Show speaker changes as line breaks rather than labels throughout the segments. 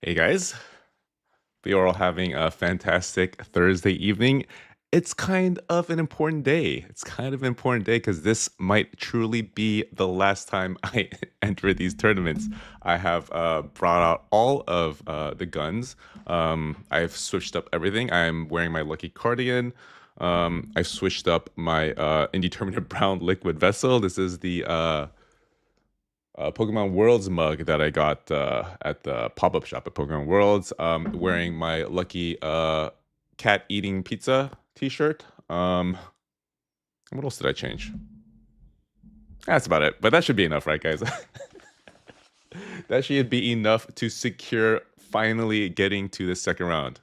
Hey guys, we are all having a fantastic Thursday evening. it's kind of an important day. It's kind of an important day because this might truly be the last time I enter these tournaments. I have brought out all of the guns. I've switched up everything. I'm wearing my lucky cardigan. I switched up my indeterminate brown liquid vessel. This is the Pokemon Worlds mug that I got at the pop-up shop at Pokemon Worlds. Wearing my lucky cat eating pizza t-shirt. What else did I change? That's about it. But that should be enough, right, guys? That should be enough to secure finally getting to the second round.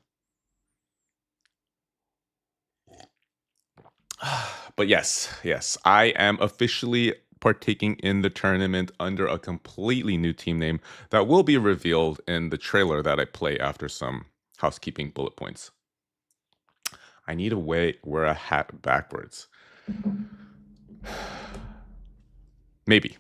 But yes, I am officially partaking in the tournament under a completely new team name that will be revealed in the trailer that I play after some housekeeping bullet points. I need to wear a hat backwards. Maybe.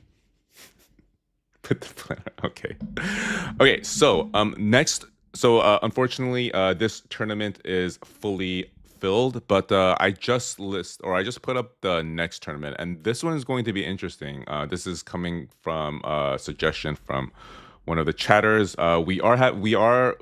Put the planner. Okay. So next. So unfortunately, this tournament is fully filled, but I just put up the next tournament, and this one is going to be interesting. This is coming from a suggestion from one of the chatters. We are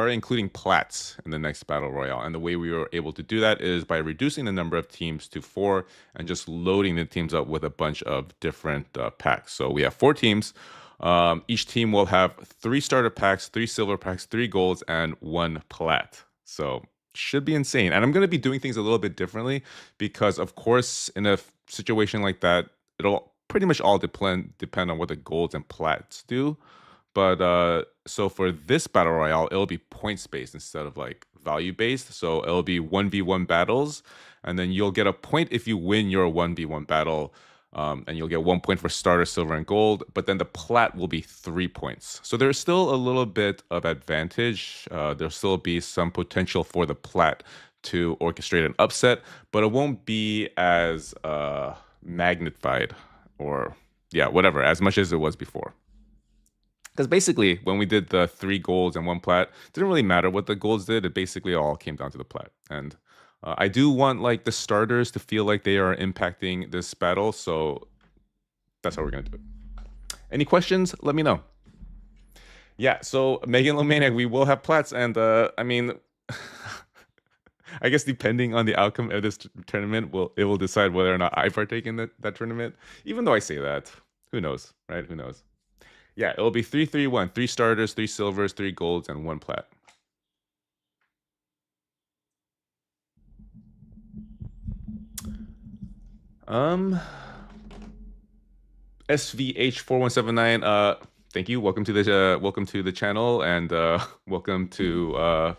including plats in the next battle royale, and the way we were able to do that is by reducing the number of teams to 4 and just loading the teams up with a bunch of different packs. So we have 4 teams. Each team will have 3 starter packs, 3 silver packs, 3 golds, and 1 plat. So should be insane. And I'm going to be doing things a little bit differently because, of course, in a situation like that, it'll pretty much all depend on what the golds and plats do. But so for this battle royale, it'll be points based instead of like value based. So it'll be 1v1 battles, and then you'll get a point if you win your 1v1 battle. And you'll get 1 point for starter, silver, and gold. But then the plat will be 3 points. So there's still a little bit of advantage. There'll still be some potential for the plat to orchestrate an upset, but it won't be as magnified or whatever, as much as it was before. Because basically, when we did the 3 golds and 1 plat, it didn't really matter what the golds did. It basically all came down to the plat. And I do want like the starters to feel like they are impacting this battle, so that's how we're gonna do it. Any questions? Let me know. Yeah, so Megan Lomaniac, we will have plats, and I mean, I guess depending on the outcome of this tournament, it will decide whether or not I partake in that tournament. Even though I say that, who knows, right? Who knows? Yeah, it'll be 3-3-1, 3 starters, 3 silvers, 3 golds, and 1 plat. SVH4179, thank you. Welcome to the channel, and welcome to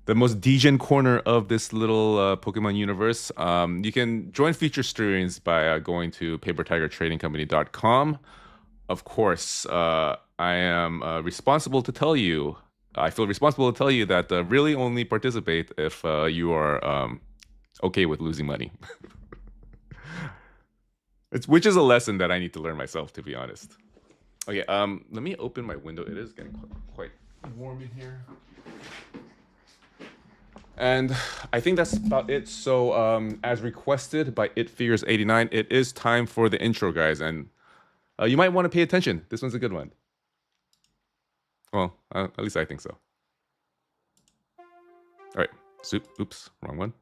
the most degen corner of this little Pokemon universe. You can join future streams by going to papertigertradingcompany.com. Of course, I am responsible to tell you. I feel responsible to tell you that really only participate if you are okay with losing money. Which is a lesson that I need to learn myself, to be honest. Okay, let me open my window. It is getting quite warm in here. And I think that's about it. So as requested by itfigures89, it is time for the intro, guys. And you might want to pay attention. This one's a good one. Well, at least I think so. All right. Oops, wrong one.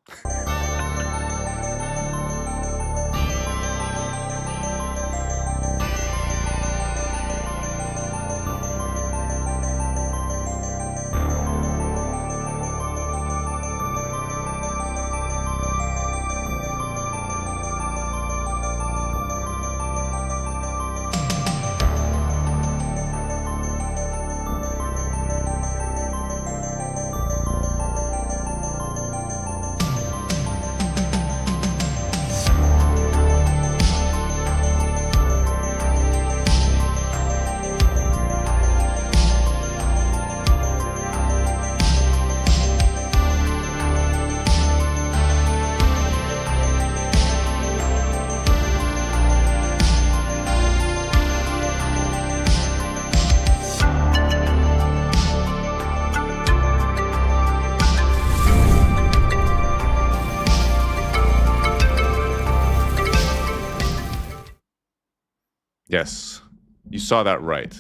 Yes, you saw that right.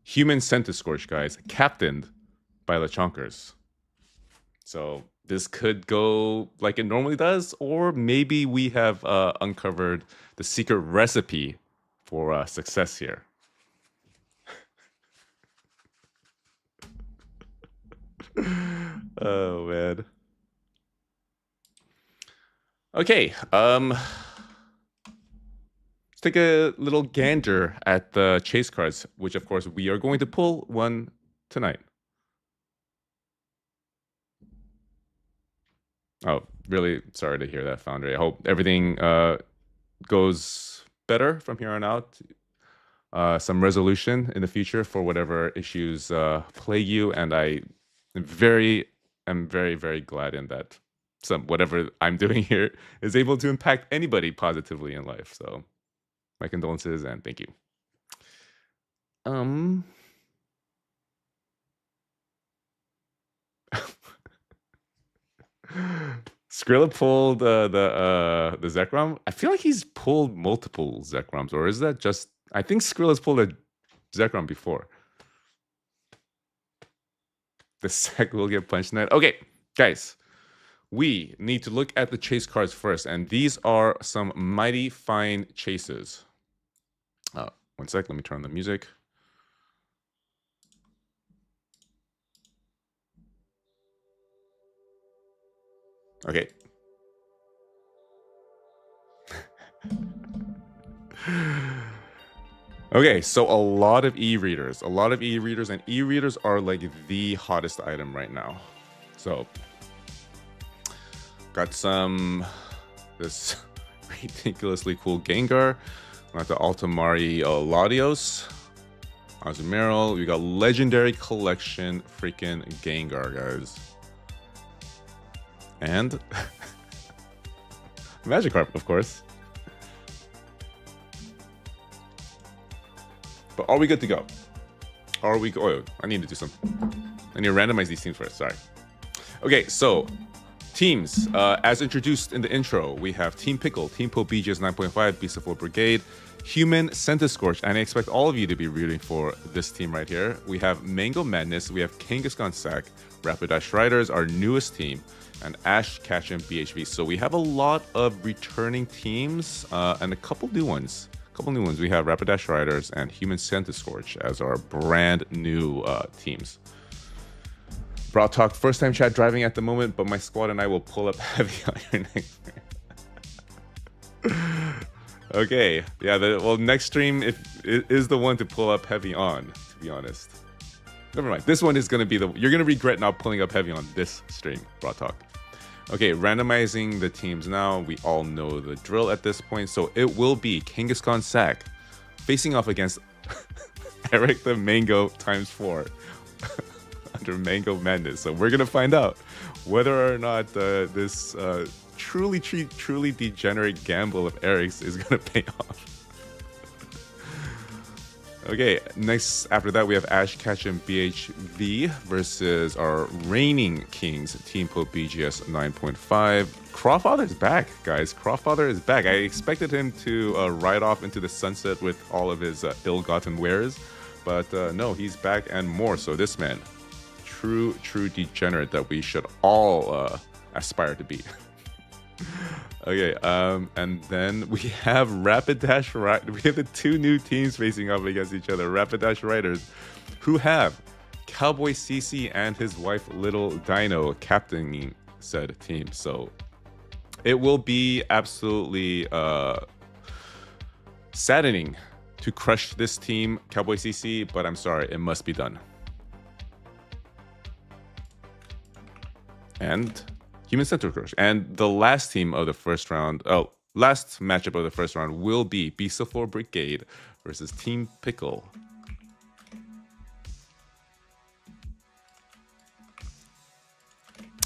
Human sent to Scorch, guys, captained by the Chonkers. So this could go like it normally does, or maybe we have uncovered the secret recipe for success here. Oh man. Okay, let's take a little gander at the chase cards, which of course we are going to pull one tonight. Oh, really sorry to hear that, Foundry. I hope everything goes better from here on out. Some resolution in the future for whatever issues plague you, and I am very, very glad in that whatever I'm doing here is able to impact anybody positively in life. So my condolences and thank you. Skrilla pulled the Zekrom. I feel like he's pulled multiple Zekroms, or is that just? I think Skrilla's pulled a Zekrom before. The sec will get punched in that. Okay, guys, we need to look at the chase cards first, and these are some mighty fine chases. One sec, let me turn on the music. Okay. Okay, so a lot of e-readers, and e-readers are like the hottest item right now. So got this ridiculously cool Gengar, got the Altamari Latios, Azumarill. We got legendary collection freaking Gengar, guys, and Magikarp, of course. But are we good to go? Are we? Oh, I need to do some. I need to randomize these teams first. Sorry. Okay, so teams as introduced in the intro, we have Team Pickle, Team Po BGS 9.5, Beast of War Brigade, Human Scorch, and I expect all of you to be rooting for this team right here. We have Mango Madness, we have Kangaskhan Sack, Rapidash Riders, our newest team, and Ash Ketchum BHV. So we have a lot of returning teams and a couple new ones. We have Rapidash Riders and Human Scorch as our brand new teams. Broad Talk, first time chat driving at the moment, but my squad and I will pull up heavy on your next stream. Okay, yeah, well, next stream is the one to pull up heavy on, to be honest. Never mind, this one is going to be you're going to regret not pulling up heavy on this stream, Broad Talk. Okay, randomizing the teams now. We all know the drill at this point. So it will be Kangaskhan Sack facing off against Eric the Mango ×4 under Mango Madness. So we're going to find out whether or not this truly degenerate gamble of Eric's is going to pay off. Okay, next after that we have Ash Ketchum BHV versus our reigning kings, Team Pope BGS 9.5. Crawfather is back, guys. Crawfather is back. I expected him to ride off into the sunset with all of his ill-gotten wares, but no, he's back and more. So this man, true degenerate that we should all aspire to be. Okay, and then we have Rapidash Riders. We have the two new teams facing up against each other. Rapidash Riders, who have Cowboy CC and his wife Little Dino captaining said team. So it will be absolutely saddening to crush this team, Cowboy CC, but I'm sorry, it must be done. And Human Crush. And the last team of the first round, last matchup of the first round will be Beast of War Brigade versus Team Pickle.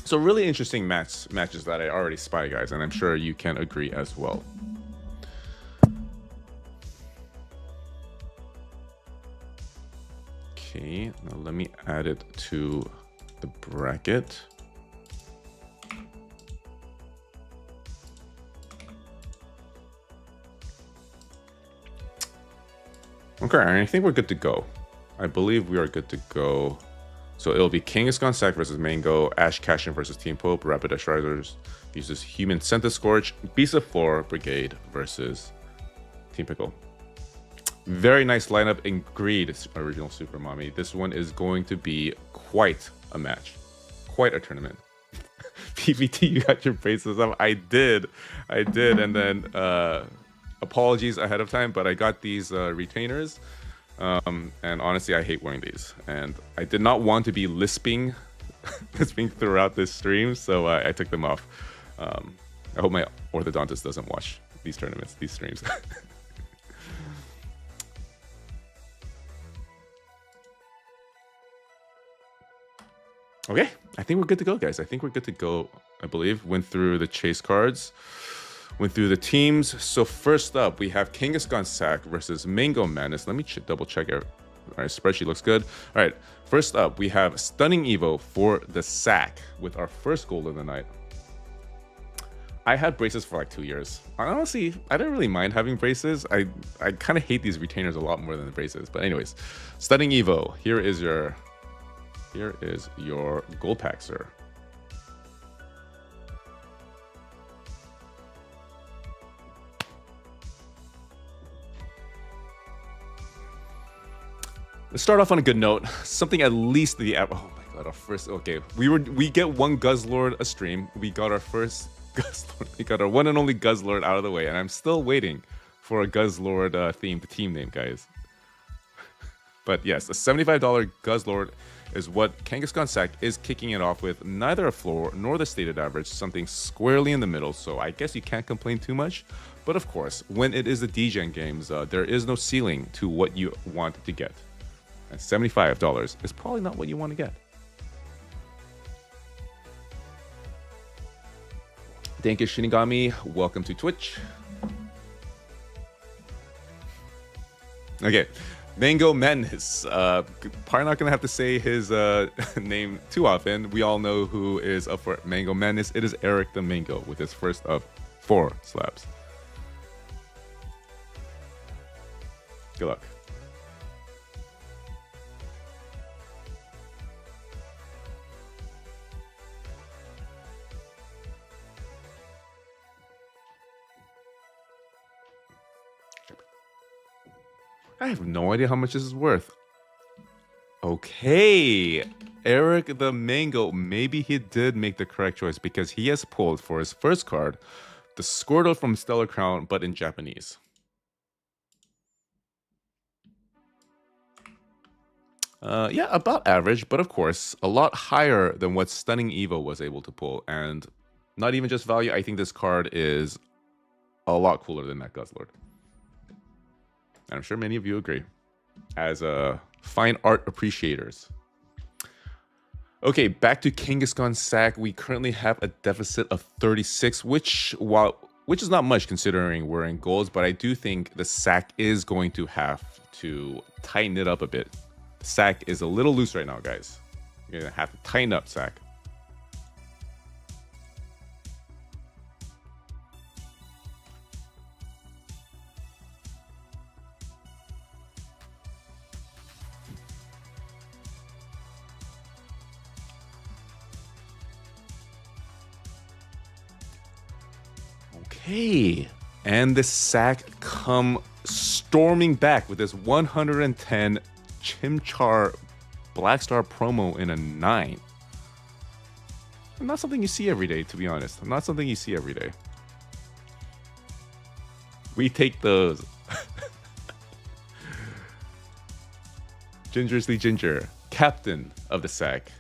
So really interesting matches that I already spy, guys, and I'm sure you can agree as well. Okay, now let me add it to the bracket. Okay, I think we're good to go. I believe we are good to go. So it'll be Kangaskhan Sack versus Mango, Ash Cashin versus Team Pope, Rapid Dash Riders uses Human Senta Scorch, Beast of Floor, Brigade versus Team Pickle. Very nice lineup in Greed, original Super Mommy. This one is going to be quite a match, quite a tournament. PVT, you got your braces up. I did, and then apologies ahead of time, but I got these retainers, and honestly, I hate wearing these, and I did not want to be lisping throughout this stream, so I took them off. I hope my orthodontist doesn't watch these tournaments, these streams. Okay, I think we're good to go, guys. I think we're good to go, I believe. Went through the chase cards, went through the teams. So first up, we have Kangaskhan Sack versus Mango Madness. Let me double check it. All right, spreadsheet looks good. All right, first up, we have Stunning Evo for the Sack with our first goal of the night. I had braces for like 2 years. Honestly, I don't really mind having braces. I kind of hate these retainers a lot more than the braces. But anyways, Stunning Evo, here is your gold pack, sir. Let's start off on a good note. Something at least the oh my god, our first we get one Guzzlord a stream. We got our first Guzzlord. We got our one and only Guzzlord out of the way, and I'm still waiting for a Guzzlord themed team name, guys. But yes, a $75 Guzzlord is what Kangaskhan Sack is kicking it off with. Neither a floor nor the stated average, something squarely in the middle, so I guess you can't complain too much. But of course, when it is the degen games, there is no ceiling to what you want to get. And $75 is probably not what you want to get. Thank you, Shinigami. Welcome to Twitch. Okay. Mango Madness. Probably not gonna have to say his name too often. We all know who is up for Mango Madness. It is Eric the Mango with his first of 4 slabs. Good luck. I have no idea how much this is worth. Okay, Eric the Mango, maybe he did make the correct choice because he has pulled for his first card the Squirtle from Stellar Crown, but in Japanese. Yeah, about average, but of course, a lot higher than what Stunning Evo was able to pull. And not even just value, I think this card is a lot cooler than that Guzzlord. And I'm sure many of you agree, as fine art appreciators. Okay, back to Kangaskhan Sack. We currently have a deficit of 36, which is not much considering we're in golds, but I do think the Sack is going to have to tighten it up a bit. The Sack is a little loose right now, guys. You're gonna have to tighten up, Sack. Okay, and the Sack come storming back with this 110 Chimchar Black Star promo in a 9. Not something you see every day, to be honest. Not something you see every day. We take those. Gingerly Ginger, captain of the Sack,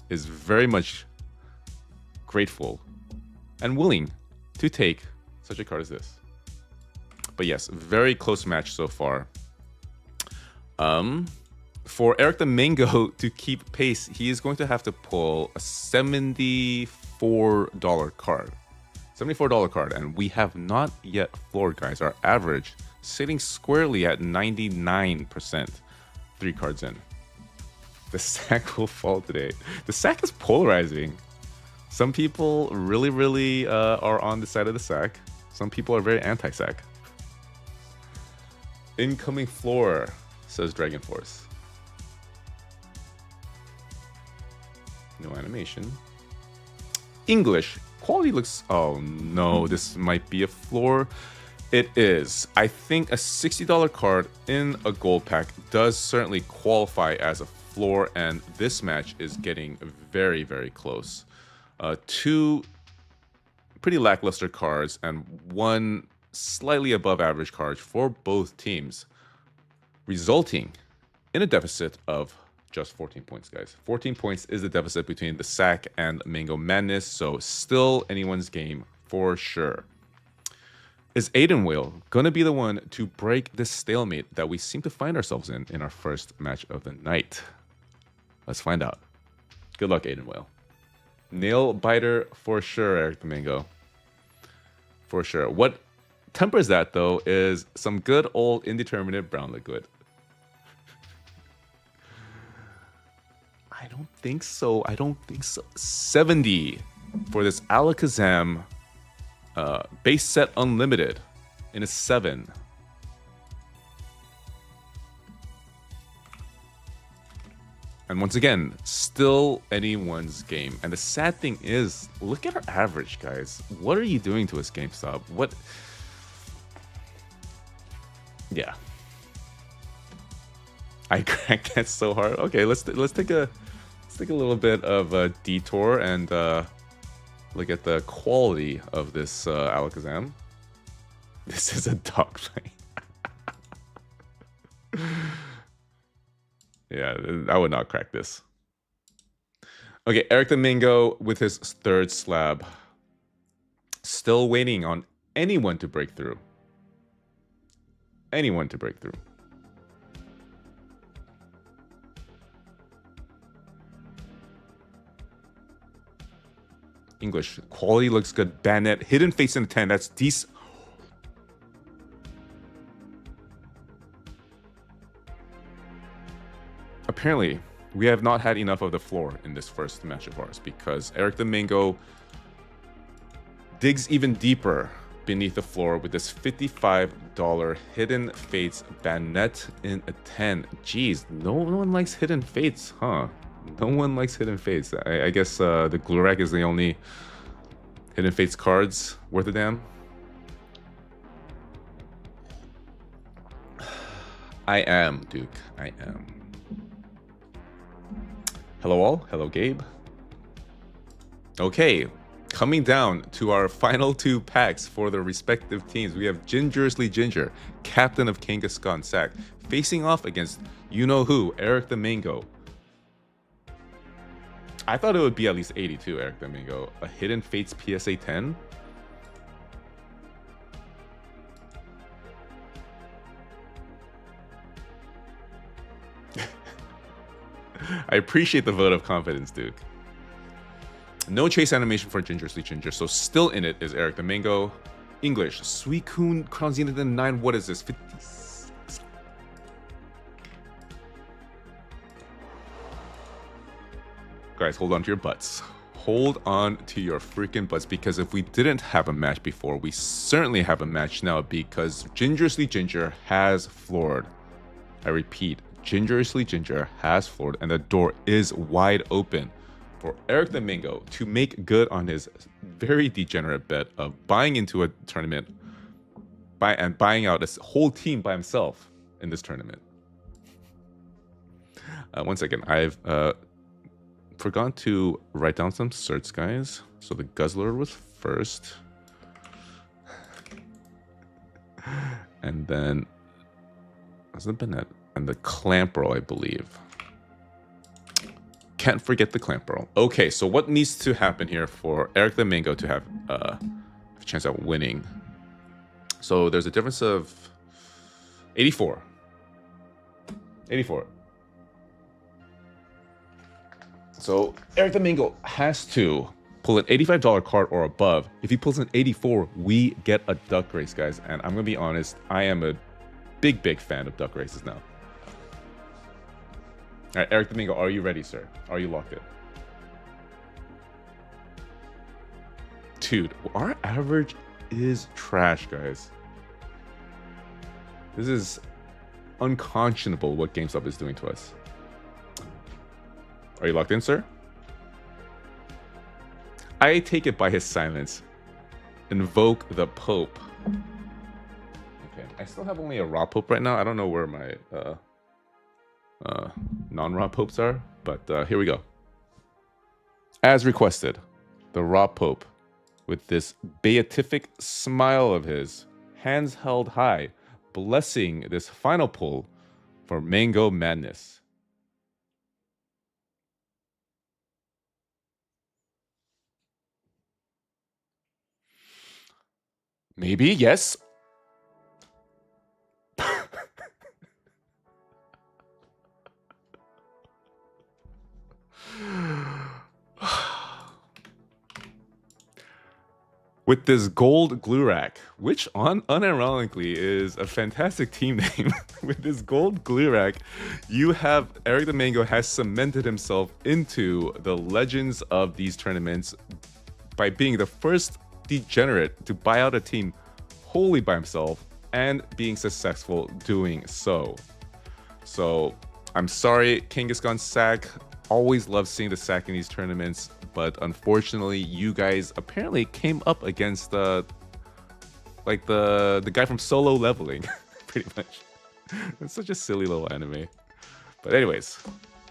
is very much grateful and willing to take such a card as this. But yes, very close match so far. For Eric the Mango to keep pace, he is going to have to pull a $74 card. $74 card, and we have not yet floored, guys. Our average sitting squarely at 99%, 3 cards in. The Sack will fall today. The Sack is polarizing. Some people really are on the side of the Sack. Some people are very anti-Sack. Incoming floor. says Dragon Force. No animation. English. Quality looks... Oh, no. This might be a floor. It is. I think a $60 card in a gold pack does certainly qualify as a floor, and this match is getting very, very close. Two pretty lackluster cards and one slightly above average card for both teams, resulting in a deficit of just 14 points, guys. 14 points is the deficit between the Sack and Mango Madness, so still anyone's game for sure. Is Aiden Whale going to be the one to break this stalemate that we seem to find ourselves in our first match of the night? Let's find out. Good luck, Aiden Whale. Nail biter for sure, Eric the Mango. For sure. What tempers that, though, is some good old indeterminate brown liquid. I don't think so. I don't think so. 70 for this Alakazam base set unlimited in a 7. And once again, still anyone's game. And the sad thing is, look at our average, guys. What are you doing to us, GameStop? What? Yeah. I cracked that so hard. Okay, let's take a little bit of a detour and look at the quality of this Alakazam. This is a dogfight. Yeah, I would not crack this. Okay, Eric the Mango with his third slab. Still waiting on anyone to break through. Anyone to break through. English. Quality looks good. Banet. Hidden Face in a 10. That's decent. Apparently, we have not had enough of the floor in this first match of ours because Eric the Mango digs even deeper beneath the floor with this $55 Hidden Fates Banet in a 10. Jeez, no one likes Hidden Fates, huh? No one likes Hidden Fates. I guess the Glurak is the only Hidden Fates cards worth a damn. I am, Duke. I am. Hello all. Hello, Gabe. Okay, coming down to our final two packs for the respective teams. We have Gingerly Ginger, captain of Kangaskhan Sack, facing off against you-know-who, Eric the Mango. I thought it would be at least 82, Eric the Mango. A Hidden Fates PSA 10? I appreciate the vote of confidence, Duke. No chase animation for Gingerly Ginger, so still in it is Eric the Mango. English, Suicune, Crown Zenith 9. What is this? 56. Guys, hold on to your butts. Hold on to your freaking butts, because if we didn't have a match before, we certainly have a match now, because Gingerly Ginger has floored. I repeat, Gingerly Ginger has floored, and the door is wide open for Eric the Mango to make good on his very degenerate bet of buying into a tournament and buying out a whole team by himself in this tournament. One second, I've forgotten to write down some certs, guys. So the Guzzler was first, and then was the Bennett. And the Clamperl, I believe. Can't forget the Clamperl. Okay, so what needs to happen here for Eric the Mango to have a chance at winning? So there's a difference of 84. 84. So Eric the Mango has to pull an $85 card or above. If he pulls an 84, we get a duck race, guys. And I'm going to be honest, I am a big fan of duck races now. All right, Eric the Mango, are you ready, sir? Are you locked in? Dude, our average is trash, guys. This is unconscionable what GameStop is doing to us. Are you locked in, sir? I take it by his silence. Invoke the Pope. Okay, I still have only a raw Pope right now. I don't know where my non-raw Popes are, but here we go. As requested, the raw Pope, with this beatific smile of his, hands held high, blessing this final pull for Mango Madness. Maybe, yes. With this gold Glurak, which unironically is a fantastic team name. With this gold Glurak, you have Eric the Mango has cemented himself into the legends of these tournaments by being the first degenerate to buy out a team wholly by himself and being successful doing so. So I'm sorry, Kangaskhan Sack. Always love seeing the Sack in these tournaments, but unfortunately, you guys apparently came up against the guy from Solo Leveling, pretty much. It's such a silly little anime. But anyways,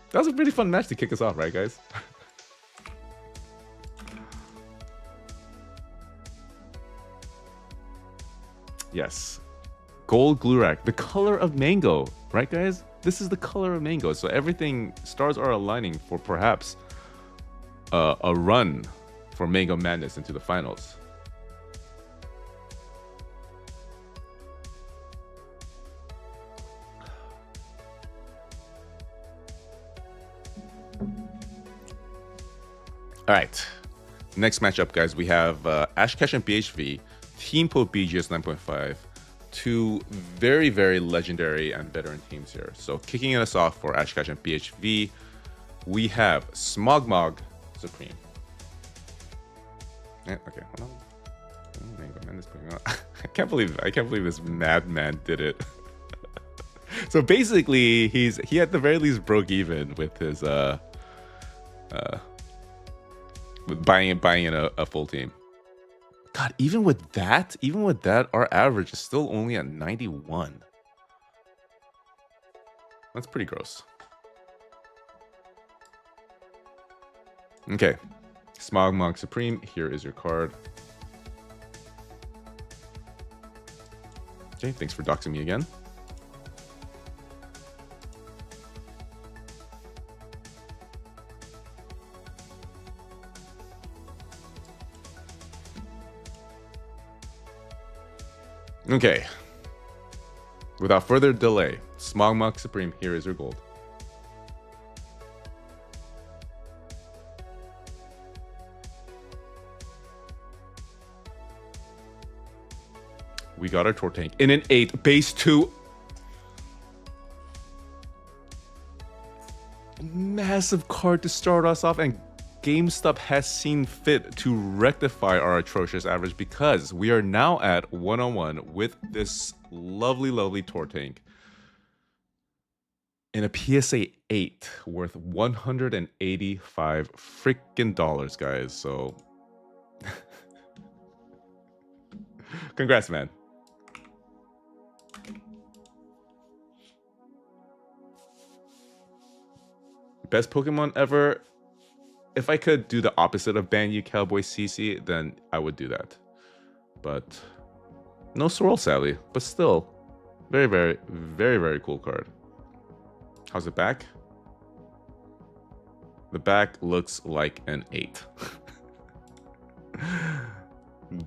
that was a pretty fun match to kick us off, right, guys? Yes, gold Glurak, the color of mango, right, guys? This is the color of mango, so everything, stars are aligning for perhaps a run for Mango Madness into the finals. All right, next matchup, guys. We have Ashcash and BHV, Team Po BGS 9.5. Two very, very legendary and veteran teams here. So kicking us off for Ashcash and BHV, we have Smogmog Supreme. Yeah, okay, hold on. Oh, Mango Madness putting on. I can't believe this madman did it. So basically, he at the very least broke even with his with buying in a full team. God, even with that, our average is still only at 91. That's pretty gross. Okay, Smogmog Supreme, here is your card. Okay, thanks for doxing me again. Okay, without further delay, Smogmog Supreme, here is your gold. We got our Tor Tank in an 8, base 2. Massive card to start us off, and GameStop has seen fit to rectify our atrocious average because we are now at 1-on-1 with this lovely, lovely Tor Tank in a PSA 8 worth $185 freaking dollars, guys. So congrats, man. Best Pokemon ever. If I could do the opposite of ban you Cowboy CC, then I would do that. But no Swirl, sadly. But still, very, very, very, very cool card. How's it back? The back looks like an 8.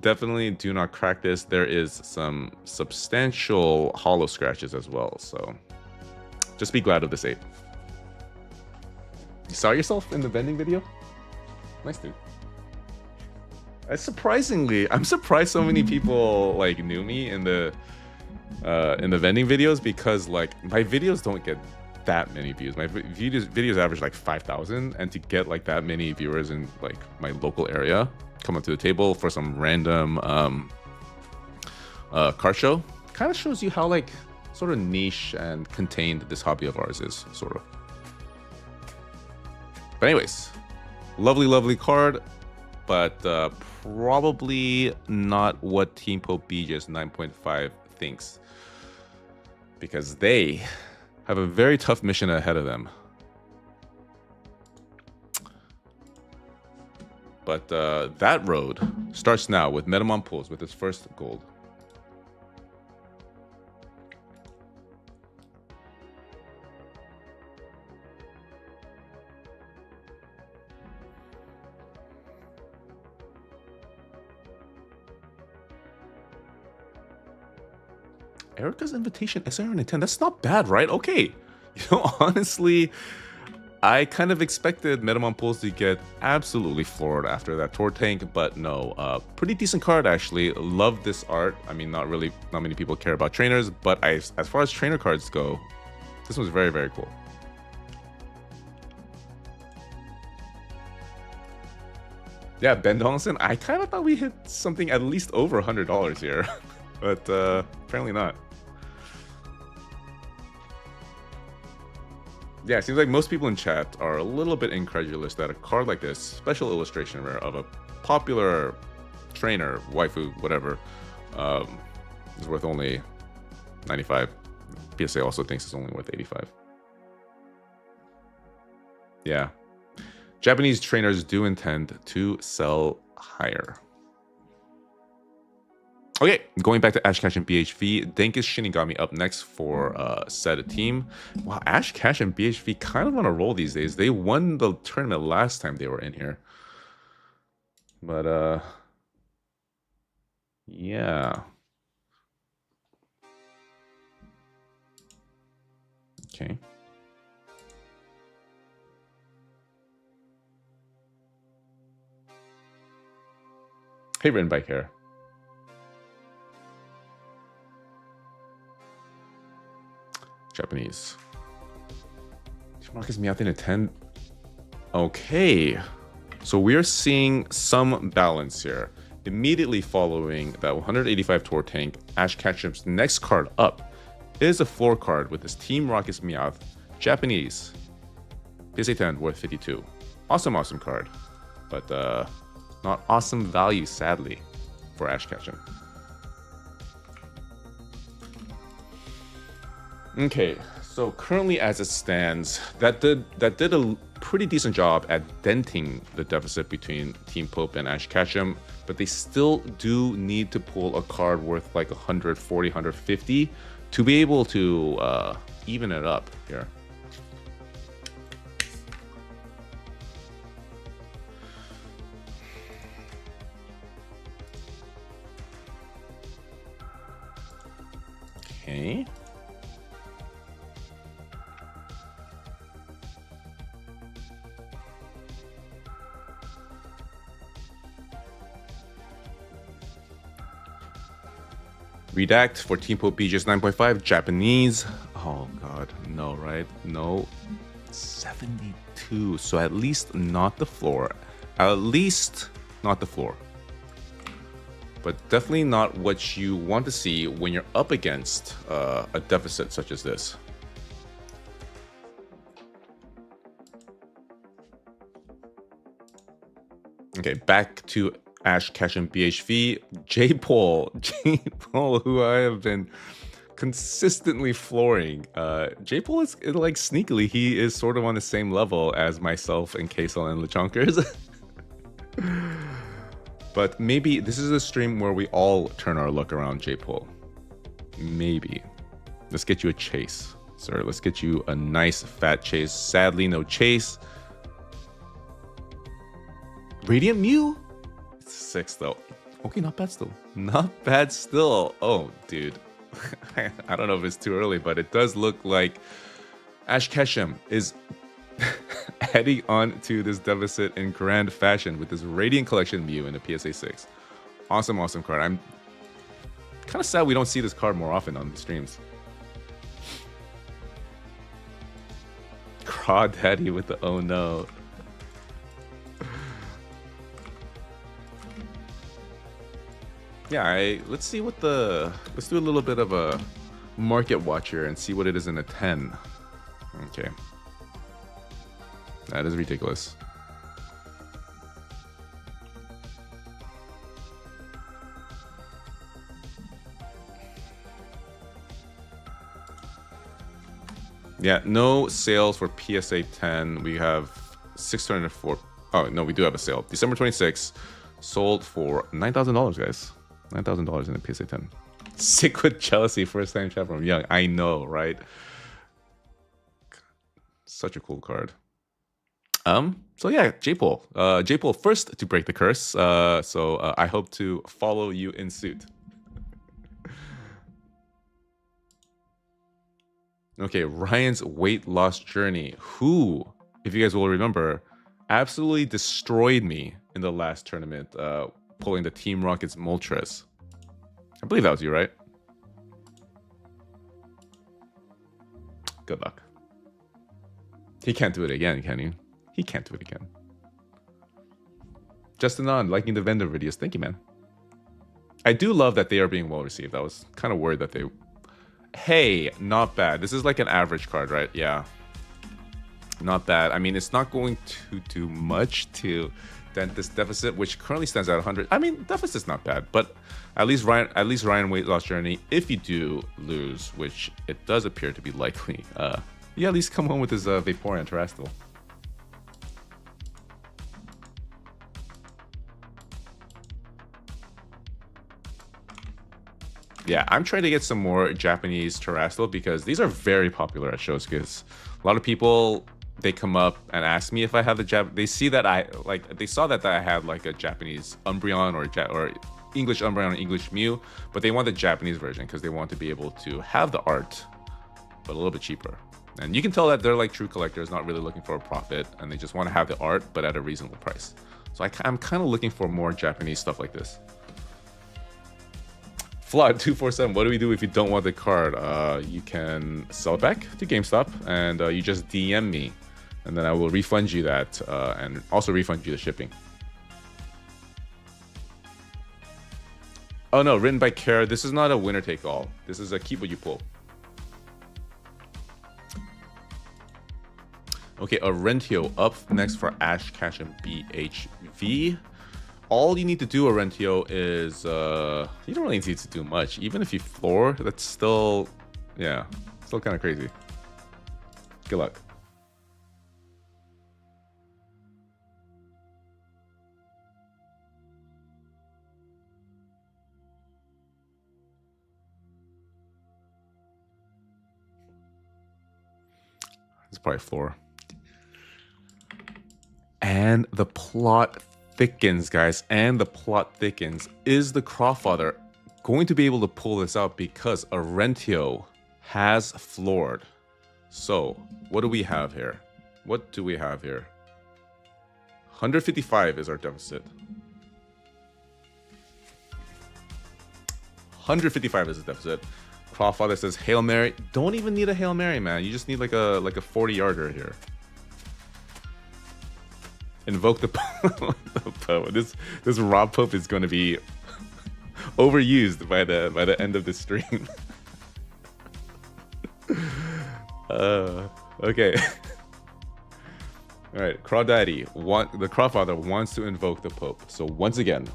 Definitely do not crack this. There is some substantial hollow scratches as well. So just be glad of this 8. You saw yourself in the vending video? Nice, dude. I'm surprised so many people like knew me in the vending videos, because like my videos don't get that many views. My videos average like 5,000, and to get like that many viewers in like my local area come up to the table for some random car show kind of shows you how like sort of niche and contained this hobby of ours is, sort of. But anyways, lovely card, but probably not what Team Pope BJ's 9.5 thinks, because they have a very tough mission ahead of them. But that road starts now with Metamon pulls with his first gold. Erica's invitation, SR and 10. That's not bad, right? Okay. You know, honestly, I kind of expected Metamon pulls to get absolutely floored after that Tor tank, but no. Pretty decent card, actually. Love this art. I mean, not many people care about trainers, but as far as trainer cards go, this was very cool. Yeah, Ben Donaldson, I kind of thought we hit something at least over $100 here, but apparently not. Yeah, it seems like most people in chat are a little bit incredulous that a card like this, special illustration rare of a popular trainer, waifu, whatever, is worth only 95. PSA also thinks it's only worth 85. Yeah. Japanese trainers do intend to sell higher. Okay, going back to Ash Cash and BHV, Denkis Shinigami up next for said team. Wow, Ash Cash and BHV kind of on a roll these days. They won the tournament last time they were in here. But, yeah. Okay. Hey, Rin Bike here. Japanese. Marcus Meowth in a 10. Okay. So we're seeing some balance here. Immediately following that 185 Tor tank, Ash Ketchum's next card up is a floor card with this Team Rocket's Meowth. Japanese. PSA 10 worth 52. Awesome card. But not awesome value, sadly, for Ash Ketchum. Okay, so currently as it stands, that did a pretty decent job at denting the deficit between Team Pope and Ash Ketchum, but they still do need to pull a card worth like 140, 150 to be able to even it up here. Okay. Redact for Team Pope BJ's 9.5, Japanese. Oh god, no, right? No. 72. So at least not the floor. At least not the floor. But definitely not what you want to see when you're up against a deficit such as this. Okay, back to Ash Cash and BHV. J-Pole, who I have been consistently flooring. J-Pole is like sneakily, he is sort of on the same level as myself and Kaysel and Lechonkers. But maybe this is a stream where we all turn our luck around J-Pole. Maybe. Let's get you a chase, sir. Let's get you a nice fat chase. Sadly, no chase. Radiant Mew? It's 6 though. Okay, not bad still. Not bad still. Oh, dude. I don't know if it's too early, but it does look like Ash Ketchum is heading on to this deficit in grand fashion with this Radiant Collection Mew in a PSA 6. Awesome card. I'm kind of sad we don't see this card more often on the streams. Crawdaddy with the oh no. Yeah, let's see what let's do a little bit of a Market Watcher and see what it is in a 10. Okay. That is ridiculous. Yeah, no sales for PSA 10. We have 604. Oh, no, we do have a sale. December 26th, sold for $9,000, guys. $9,000 in a PSA 10. Sick with jealousy, first time chat from Young. I know, right? Such a cool card. So yeah, J-Pole. J-Pole first to break the curse. So I hope to follow you in suit. Okay, Ryan's weight loss journey. Who, if you guys will remember, absolutely destroyed me in the last tournament, pulling the Team Rocket's Moltres. I believe that was you, right? Good luck. He can't do it again, can he? He can't do it again. Justin on, liking the vendor videos. Thank you, man. I do love that they are being well received. I was kind of worried that they... Hey, not bad. This is like an average card, right? Yeah. Not bad. I mean, it's not going to do much to dent this deficit, which currently stands at 100. I mean, deficit's not bad, but at least Ryan weight loss journey, if you do lose, which it does appear to be likely, yeah, at least come home with his Vaporeon Terrestrial. Yeah, I'm trying to get some more Japanese Terrestrial because these are very popular at shows because a lot of people, they come up and ask me if I have the they see that they saw that I had like a Japanese Umbreon or English Umbreon or English Mew, but they want the Japanese version because they want to be able to have the art, but a little bit cheaper. And you can tell that they're like true collectors, not really looking for a profit, and they just want to have the art, but at a reasonable price. So I'm kind of looking for more Japanese stuff like this. Flawed247, what do we do if you don't want the card? You can sell it back to GameStop, and you just DM me, and then I will refund you that, and also refund you the shipping. Oh no, written by Kara. This is not a winner take all. This is a keep what you pull. Okay, Arentio up next for Ash, Cash, and BHV. All you need to do, Arentio, is you don't really need to do much. Even if you floor, that's still, yeah, still kind of crazy. Good luck. It's probably floor. And the plot thickens, guys, and the plot thickens. Is the Crawfather going to be able to pull this out because Arentio has floored? So what do we have here? What do we have here? 155 is our deficit. 155 is the deficit. Crawfather says Hail Mary. Don't even need a Hail Mary, man. You just need like a 40-yarder here. Invoke the Pope. This Rob Pope is going to be overused by the end of this stream. Okay. All right, Crawdaddy. The Crawfather wants to invoke the Pope. So once again,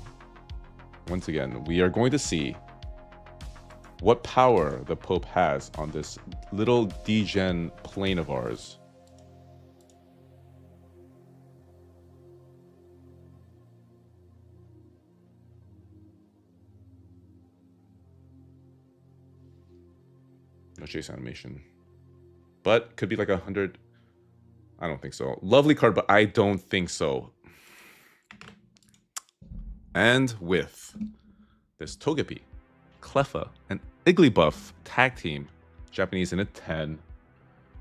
we are going to see what power the Pope has on this little degen plane of ours. No chase animation, but could be like 100. I don't think so. Lovely card, but I don't think so. And with this Togepi, Cleffa, and Igglybuff tag team, Japanese in a 10,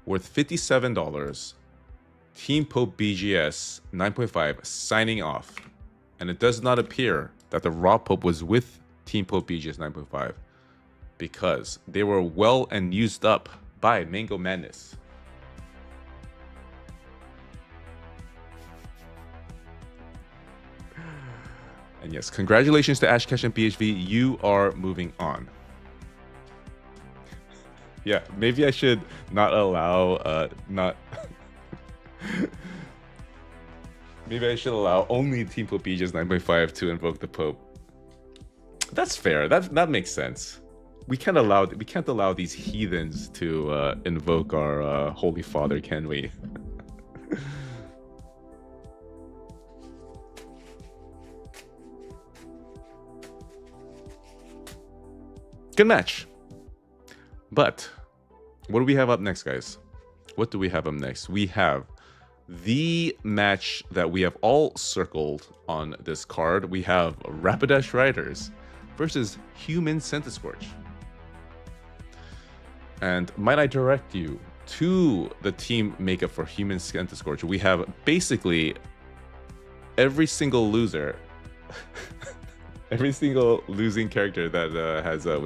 worth $57. Team Pope BGS 9.5 signing off. And it does not appear that the Raw Pope was with Team Pope BGS 9.5 because they were well and used up by Mango Madness. And yes, congratulations to Ash Cash and BHV. You are moving on. Yeah, maybe I should not allow not maybe I should allow only Team Popijas 9.5 to invoke the Pope. That's fair. That makes sense. We can't allow these heathens to invoke our Holy Father, can we? Good match. But what do we have up next, guys? What do we have up next? We have the match that we have all circled on this card. We have Rapidash Riders versus Human Scorch. And might I direct you to the team makeup for Human Scorch? We have basically every single loser, every single losing character that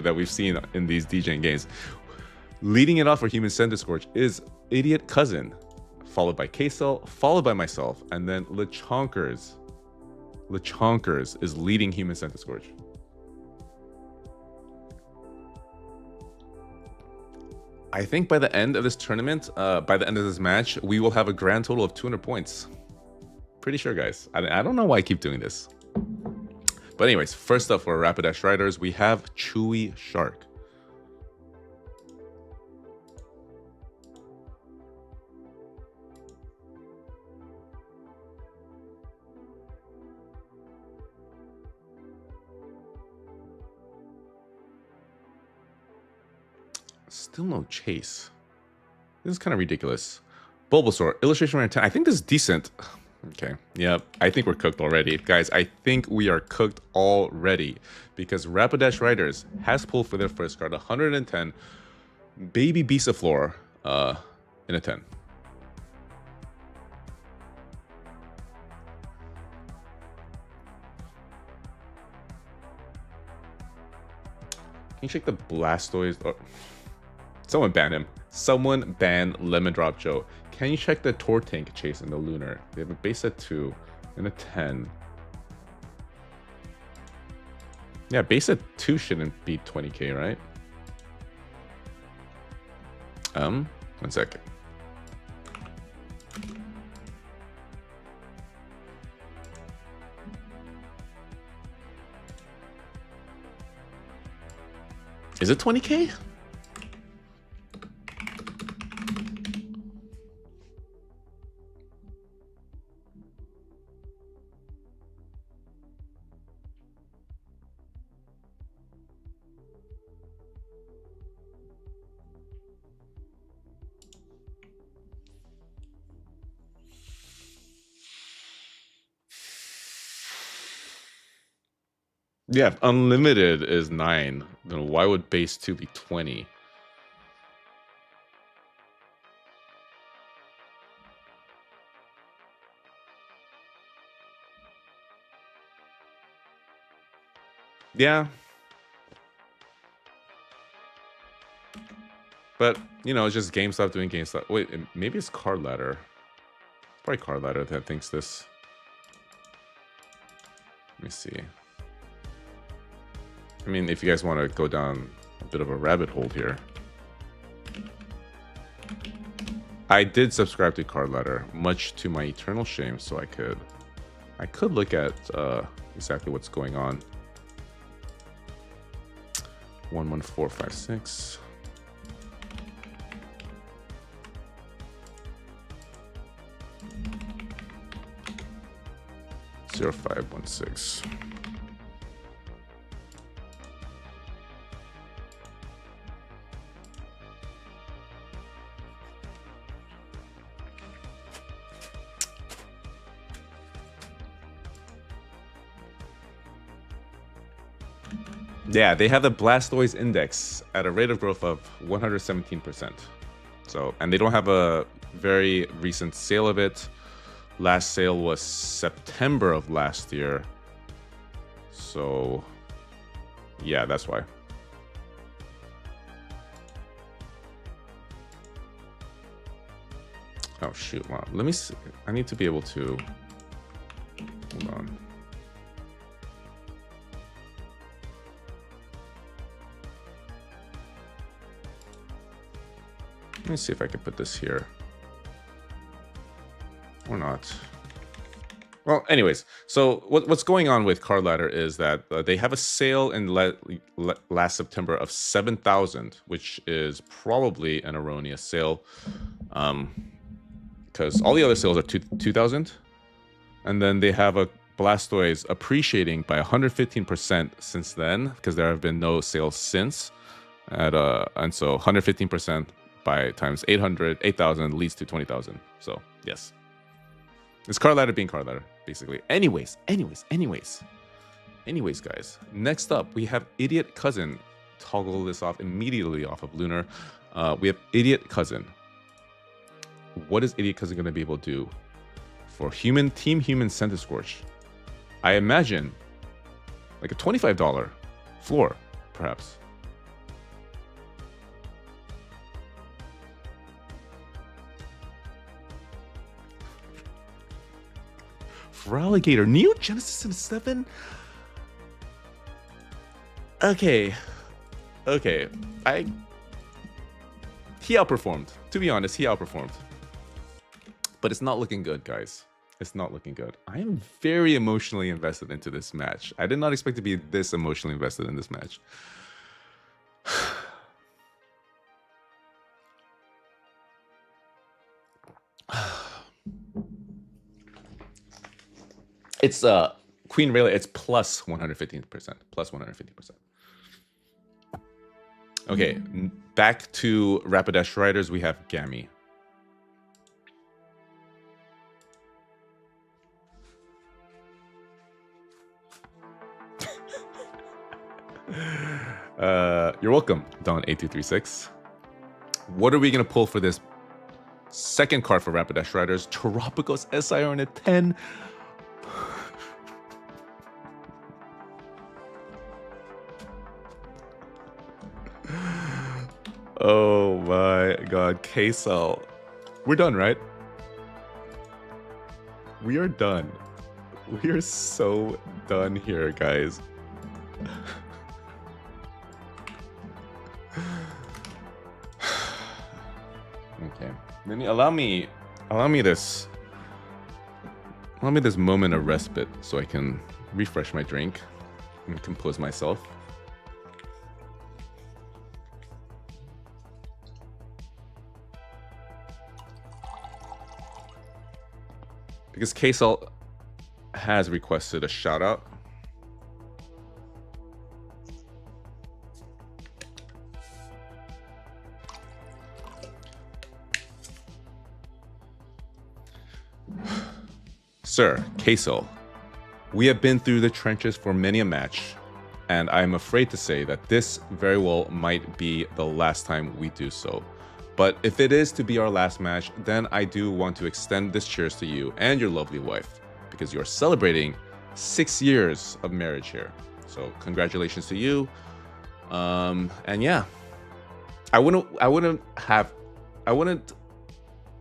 that we've seen in these DJing games. Leading it off for Human Scorch is Idiot Cousin, followed by K-Cell, followed by myself, and then LeChonkers. LeChonkers is leading Human Scorch. I think by the end of this tournament, by the end of this match, we will have a grand total of 200 points. Pretty sure, guys. I don't know why I keep doing this. But anyways, first up for Rapidash Riders, we have Chewy Shark. Still no chase. This is kind of ridiculous. Bulbasaur, illustration rare 10. I think this is decent. Okay, yeah, I think we're cooked already. Guys, I think we are cooked already because Rapidash Riders has pulled for their first card 110 Baby Bisaflor in a 10. Can you check the Blastoise? Oh. Someone ban him. Someone ban Lemon Drop Joe. Can you check the Tortank chase in the Lunar? They have a base at 2 and a 10. Yeah, base at 2 shouldn't beat 20k, right? 1 second. Is it 20k? Yeah, if unlimited is 9, then why would base 2 be 20? Yeah. But, you know, it's just GameStop doing GameStop. Wait, maybe it's Card Ladder. Probably Card Ladder that thinks this. Let me see. I mean, if you guys want to go down a bit of a rabbit hole here. I did subscribe to Card Ladder, much to my eternal shame, so I could look at exactly what's going on. 11456. Zero 516. Yeah, they have the Blastoise index at a rate of growth of 117%. So, and they don't have a very recent sale of it. Last sale was September of last year. So, yeah, that's why. Oh, shoot. Wow. Let me see. I need to be able to... Hold on. Let me see if I can put this here. Or not. Well, anyways, so what's going on with Card Ladder is that they have a sale in last September of 7,000, which is probably an erroneous sale, because all the other sales are 2,000, and then they have a Blastoise appreciating by 115% since then, because there have been no sales since, and so 115% by times 8,000 leads to 20,000. So yes. It's Card Ladder being Card Ladder, basically. Anyways, guys. Next up, we have Idiot Cousin. Toggle this off immediately off of Lunar. We have Idiot Cousin. What is Idiot Cousin going to be able to do for Team Human Center Scorch? I imagine like a $25 floor, perhaps. Alligator, Neo Genesis in 7. Okay. He outperformed. To be honest, he outperformed. But it's not looking good, guys. It's not looking good. I am very emotionally invested into this match. I did not expect to be this emotionally invested in this match. It's Queen Rayleigh, it's plus 115%. Plus 150%. Okay, back to Rapidash Riders, we have Gammy. You're welcome, Don8236. What are we gonna pull for this second card for Rapidash Riders? Tropicos SIR in a 10. Oh my god, K-Cell. We're done, right? We are done. We are so done here, guys. Okay. Allow me this moment of respite so I can refresh my drink and compose myself. Because K-Salt has requested a shout out. Sir, K-Salt, we have been through the trenches for many a match, and I'm afraid to say that this very well might be the last time we do so. But if it is to be our last match, then I do want to extend this cheers to you and your lovely wife, because you're celebrating 6 years of marriage here. So congratulations to you. And yeah,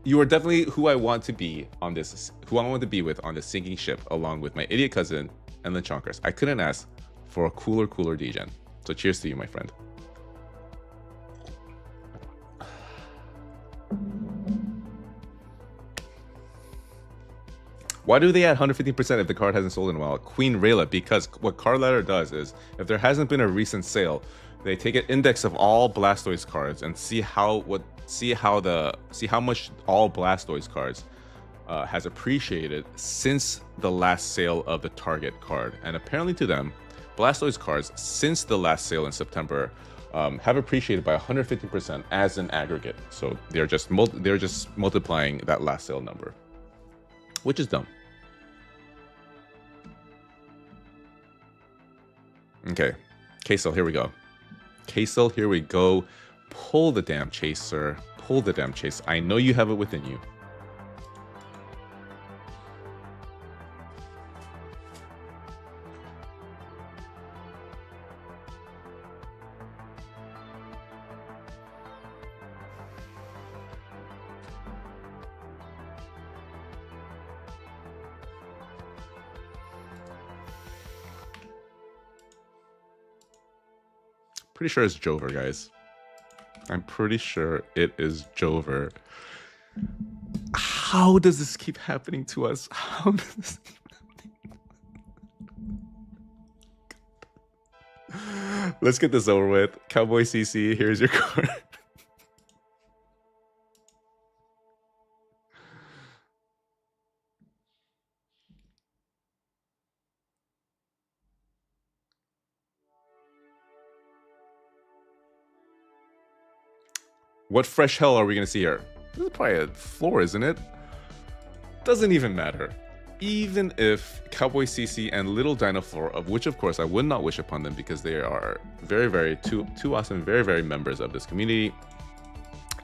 you are definitely who I want to be on this, who I want to be with on this sinking ship, along with my idiot cousin and the Chonkers. I couldn't ask for a cooler degen. So cheers to you, my friend. Why do they add 150% if the card hasn't sold in a while? Queen Rayleigh, because what Card Ladder does is, if there hasn't been a recent sale, they take an index of all Blastoise cards and see how much all Blastoise cards has appreciated since the last sale of the target card. And apparently to them, Blastoise cards since the last sale in September have appreciated by 150% as an aggregate. So they're just multiplying that last sale number, which is dumb. Okay, K-Cell, here we go. K-Cell, here we go. Pull the damn chase, sir. Pull the damn chase. I know you have it within you. Pretty sure it's Jover, guys. I'm pretty sure it is Jover. How does this keep happening to us? How does this keep happening? Let's get this over with. Cowboy CC, here's your card. What fresh hell are we going to see here? This is probably a floor, isn't it? Doesn't even matter. Even if Cowboy CC and Little Dino Floor, of which of course I would not wish upon them because they are very, very two awesome, very, very members of this community.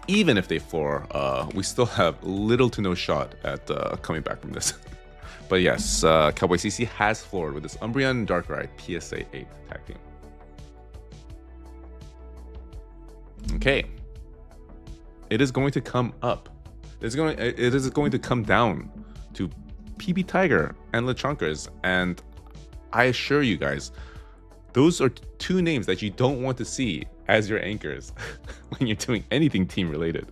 Even if they floor, we still have little to no shot at coming back from this. But yes, Cowboy CC has floored with this Umbreon Darkrai PSA 8 tag team. Okay. It is going to come up. It is going to come down to PB Tiger and Lechonkers, and I assure you guys, those are two names that you don't want to see as your anchors when you're doing anything team related.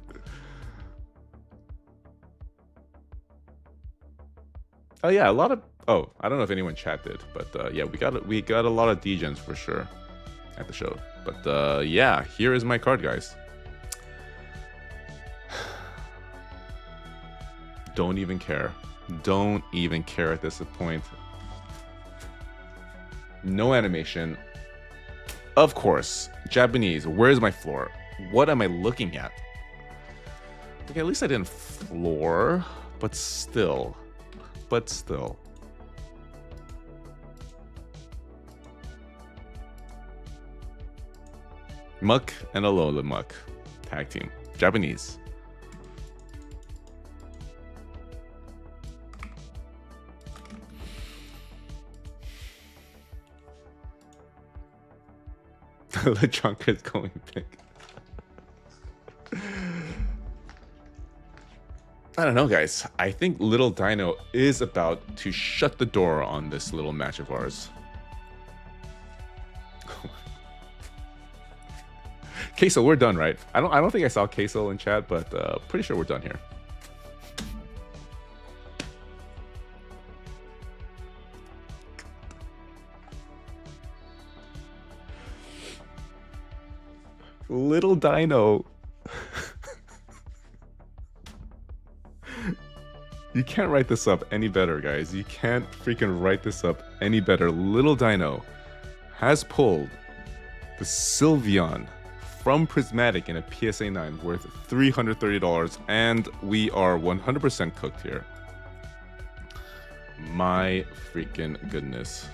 Oh yeah, a lot of I don't know if anyone chat did, but yeah, we got a lot of degens for sure at the show. But yeah, here is my card, guys. Don't even care. Don't even care at this point. No animation. Of course. Japanese. Where's my floor? What am I looking at? Okay, at least I didn't floor, but still. Muck and Alola Muck. Tag team. Japanese. Lechonka is going big. I don't know, guys. I think Little Dino is about to shut the door on this little match of ours. Queso, we're done, right? I don't think I saw Queso in chat, but pretty sure we're done here. Little Dino. You can't write this up any better, guys. You can't freaking write this up any better. Little Dino has pulled the Sylveon from Prismatic in a PSA 9 worth $330, and we are 100% cooked here. My freaking goodness.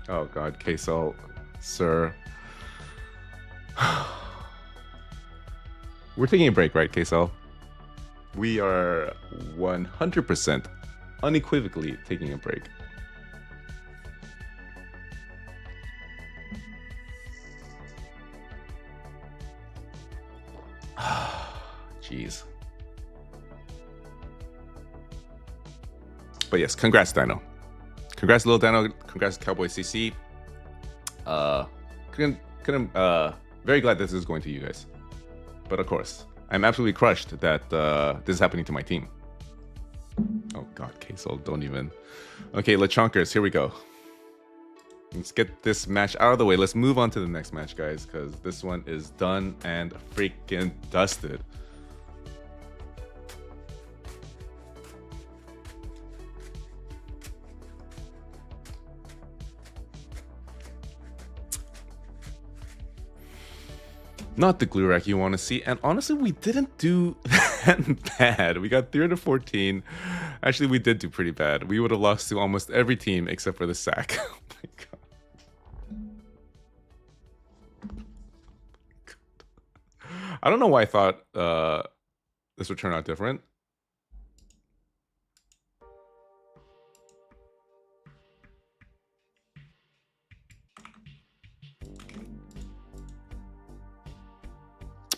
Oh god, Queso, sir. We're taking a break, right, Queso? We are 100% unequivocally taking a break. Jeez. But yes, congrats, Dino. Congrats, Little Dino. Congrats, Cowboy CC. Very glad this is going to you guys. But of course, I'm absolutely crushed that this is happening to my team. Oh god, Queso, don't even. Okay, Lechonkers, here we go. Let's get this match out of the way. Let's move on to the next match, guys, because this one is done and freaking dusted. Not the glue rack you want to see, and honestly, we didn't do that bad. We got 314. Actually, we did do pretty bad. We would have lost to almost every team except for the sack. Oh my god. I don't know why I thought this would turn out different.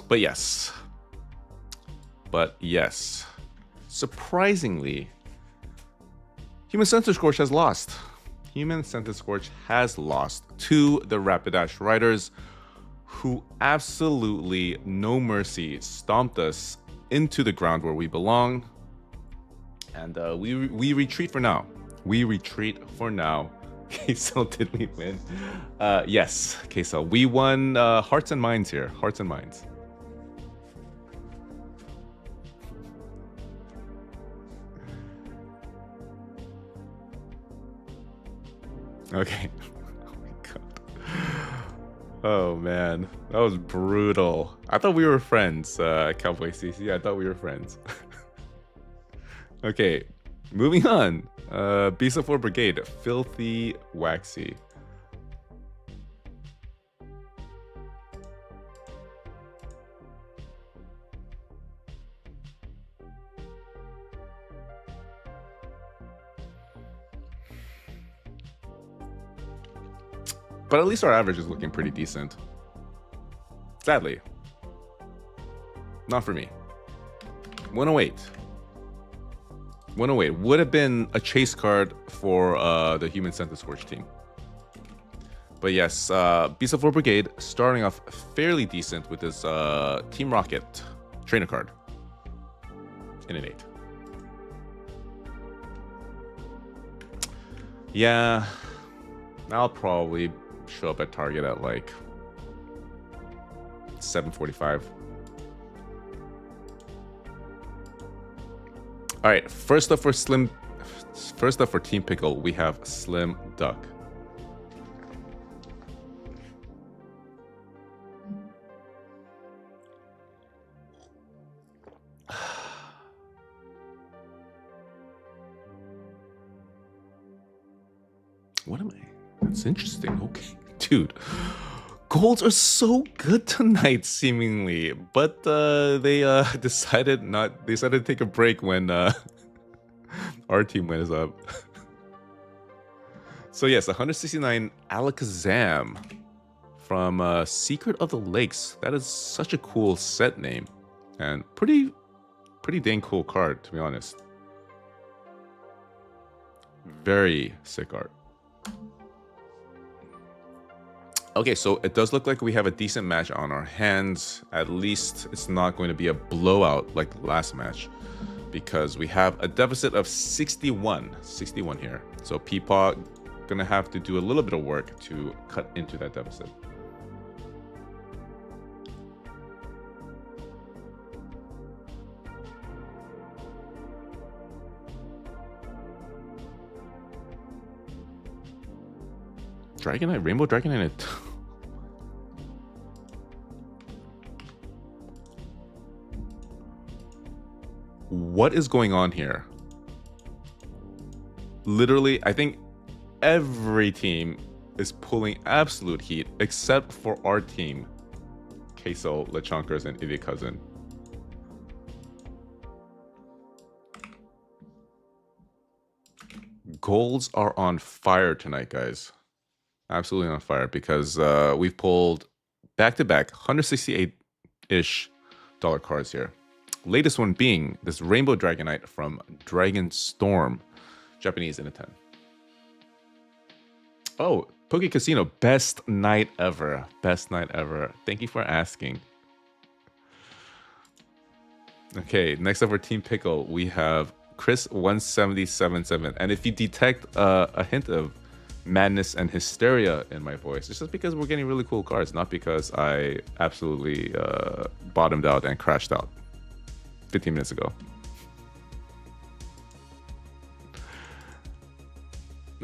But yes, surprisingly, Human Center Scorch has lost. Human Center Scorch has lost to the Rapidash Riders, who absolutely no mercy stomped us into the ground where we belong. And we retreat for now. We retreat for now. KSL, did we win? Yes, KSL. We won hearts and minds here. Hearts and minds. Okay. Oh my god. Oh man, that was brutal. I thought we were friends, Cowboy CC. I thought we were friends. Okay, moving on. Beast of War Brigade, Filthy Waxy. But at least our average is looking pretty decent. Sadly. Not for me. 108. 108 would have been a chase card for the Human Center Scorch team. But yes, Beast of War Brigade starting off fairly decent with this Team Rocket trainer card in an 8. Yeah, I'll probably show up at Target at like 7:45. All right, first up for Team Pickle, we have Slim Duck. What am I? That's interesting. Okay, dude. Golds are so good tonight, seemingly, but they decided to take a break when our team went up. So yes, 169 Alakazam from Secret of the Lakes. That is such a cool set name, and pretty dang cool card, to be honest. Very sick art. Okay, so it does look like we have a decent match on our hands. At least it's not going to be a blowout like the last match, because we have a deficit of 61 here. So Peepaw gonna have to do a little bit of work to cut into that deficit. Dragonite, Rainbow Dragonite. What is going on here? Literally, I think every team is pulling absolute heat except for our team. Queso, Lechonkers, and Idiot Cousin. Golds are on fire tonight, guys. Absolutely on fire, because we've pulled back-to-back 168-ish dollar cards here. Latest one being this Rainbow Dragonite from Dragon Storm, Japanese in a 10. Oh, Poke Casino, best night ever. Best night ever. Thank you for asking. Okay, next up for Team Pickle, we have Chris 1777. And if you detect a hint of madness and hysteria in my voice, it's just because we're getting really cool cards, not because I absolutely bottomed out and crashed out 15 minutes ago.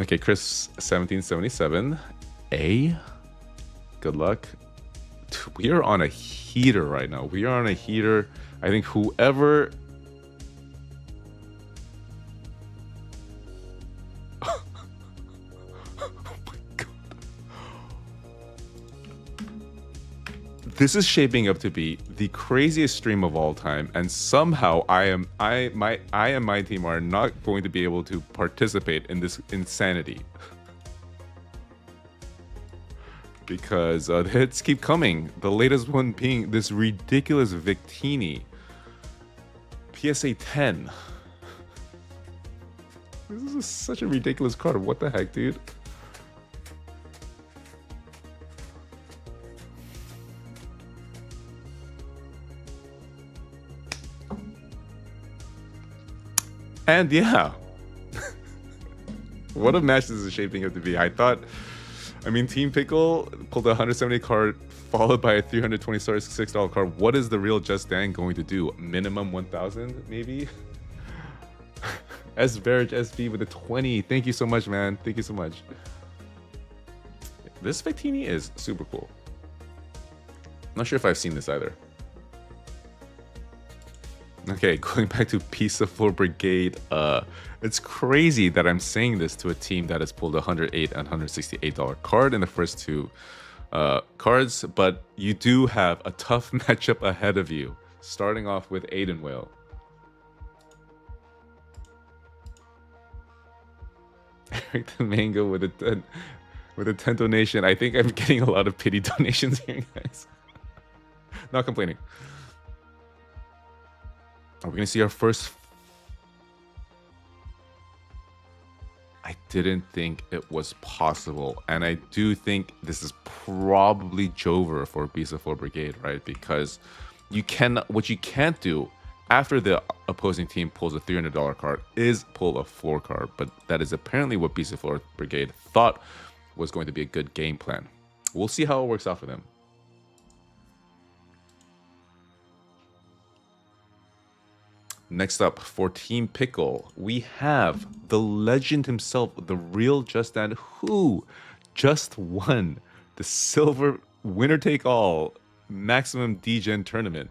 Okay, Chris 1777. Good luck. We are on a heater right now. We are on a heater. I think whoever... Oh my god. This is shaping up to be the craziest stream of all time, and somehow I and my team are not going to be able to participate in this insanity. Because the hits keep coming. The latest one being this ridiculous Victini PSA 10. This is such a ridiculous card. What the heck, dude? And yeah. What a match this is shaping up to be. I mean, Team Pickle pulled a 170 card followed by a 320 stars $6 card. What is the real Just Dan going to do? Minimum 1,000, maybe? S. Verge SB with a 20. Thank you so much, man. Thank you so much. This Victini is super cool. Not sure if I've seen this either. Okay, going back to Piece of Floor Brigade. It's crazy that I'm saying this to a team that has pulled a $108 and $168 card in the first two cards, but you do have a tough matchup ahead of you, starting off with Aiden Whale. Eric the Mango with a 10 donation. I think I'm getting a lot of pity donations here, guys. Not complaining. Are we gonna see our first? I didn't think it was possible, and I do think this is probably Jover for Piece of Floor Brigade, right? Because what you can't do after the opposing team pulls a $300 card is pull a floor card, but that is apparently what Piece of Floor Brigade thought was going to be a good game plan. We'll see how it works out for them. Next up, for Team Pickle, we have the legend himself, the real Just Dan, who just won the silver winner-take-all maximum degen tournament.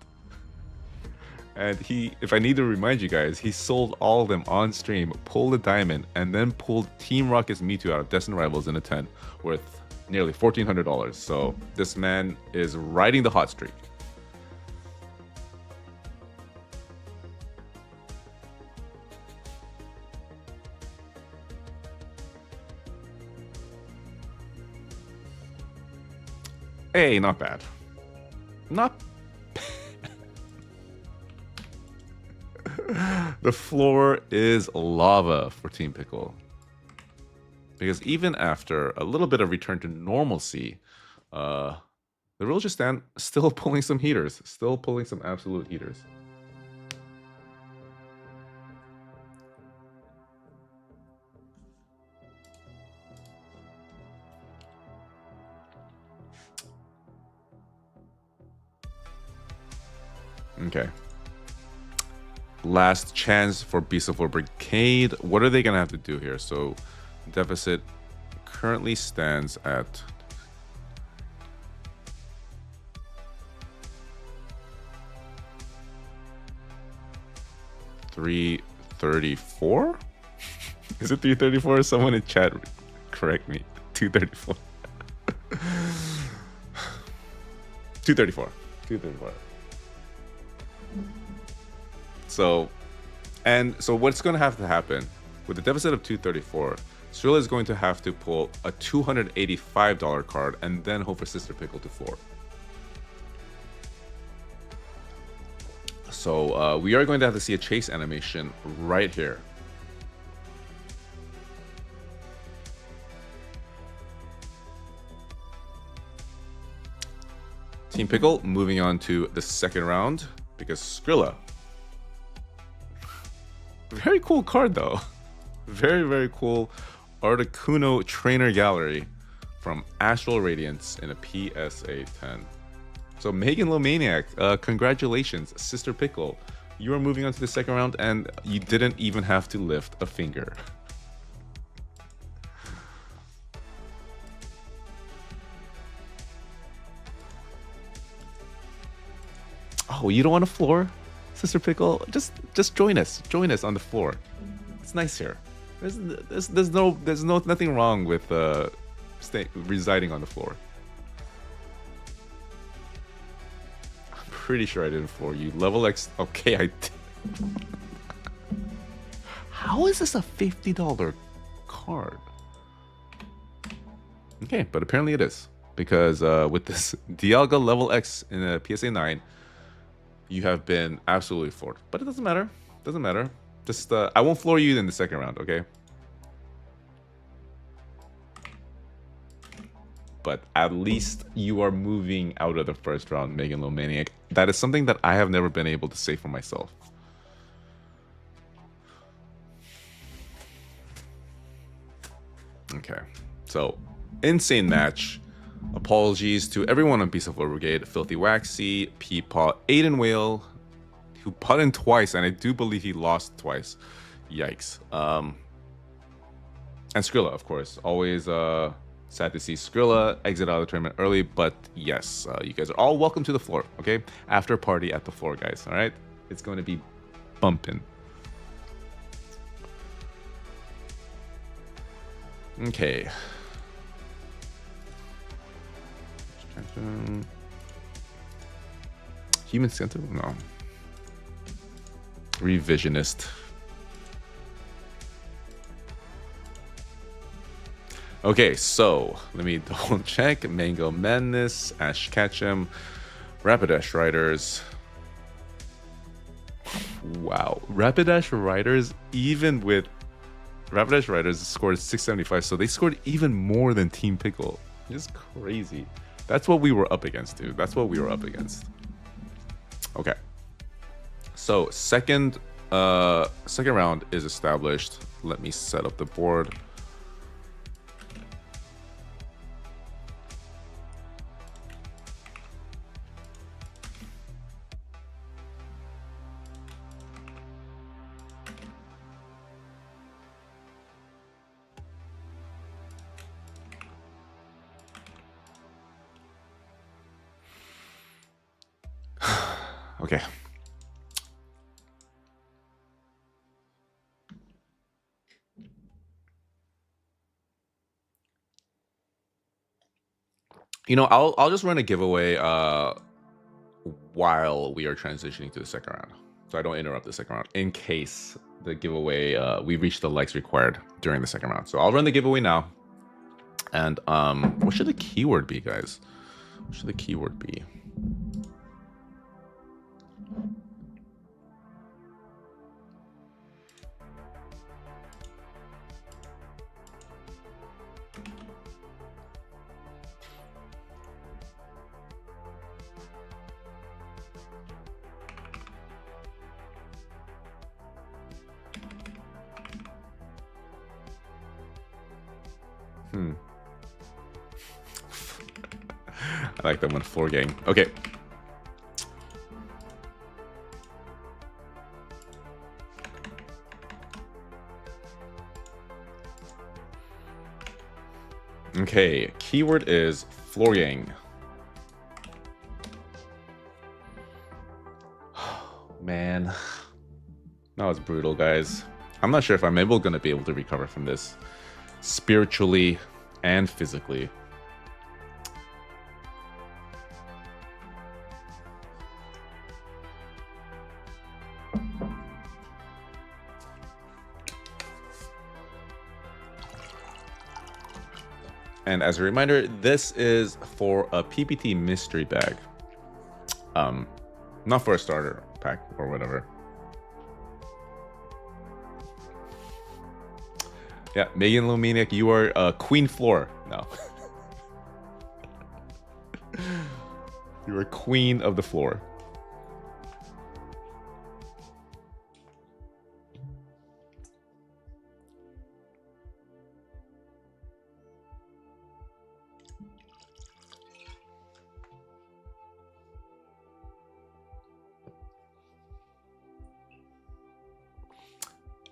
And if I need to remind you guys, he sold all of them on stream, pulled a diamond, and then pulled Team Rocket's Mewtwo out of Destined Rivals in a 10 worth nearly $1,400. So this man is riding the hot streak. Hey, not bad. Not The floor is lava for Team Pickle. Because even after a little bit of return to normalcy, the real Just Dan still pulling some heaters. Still pulling some absolute heaters. Okay. Last chance for Piece of Floor Brigade. What are they going to have to do here? So, deficit currently stands at... $334? Is it 334? Someone in chat correct me. 234. 234. 234. So what's going to have to happen with the deficit of 234? Srilla is going to have to pull a $285 card and then hope for Sister Pickle to floor. So we are going to have to see a chase animation right here. Team Pickle moving on to the second round because Skrilla. Very cool card though. Very, very cool Articuno Trainer Gallery from Astral Radiance in a PSA 10. So Megan Lomaniac, congratulations, Sister Pickle. You are moving on to the second round and you didn't even have to lift a finger. Oh, you don't want a floor? Sister Pickle, just join us on the floor. It's nice here. There's nothing wrong with residing on the floor. I'm pretty sure I didn't floor you. Level X. Okay, I did. How is this a $50 card? Okay, but apparently it is because with this Dialga Level X in a PSA 9. You have been absolutely floored, but it doesn't matter. Doesn't matter. Just I won't floor you in the second round, okay? but at least you are moving out of the first round, Megalomaniac. That is something that I have never been able to say for myself. Okay, so insane match. Apologies to everyone on Beast of War Brigade, Filthy Waxy, Peepaw, Aiden Whale, who put in twice, and I do believe he lost twice. Yikes. And Skrilla, of course. Always sad to see Skrilla exit out of the tournament early, but yes, you guys are all welcome to the floor, okay? After party at the floor, guys, all right? It's going to be bumping. Okay. Human Center? No. Revisionist. Okay, so let me double check. Mango Madness, Ash Ketchum, Rapidash Riders. Wow. Rapidash Riders, even with Rapidash Riders scored 675, so they scored even more than Team Pickle. Just crazy. That's what we were up against, dude. That's what we were up against. Okay. So second round is established. Let me set up the board. Okay. You know, I'll just run a giveaway while we are transitioning to the second round, so I don't interrupt the second round in case the giveaway we reach the likes required during the second round. So I'll run the giveaway now. And what should the keyword be, guys? What should the keyword be? I like that one, floor gang. Okay. Okay, keyword is floor gang. Man, that was brutal, guys. I'm not sure if I'm gonna be able to recover from this spiritually and physically. And as a reminder, this is for a PPT mystery bag. Not for a starter pack or whatever. Yeah, Megan Luminiac, you are Queen Floor now. You are Queen of the Floor.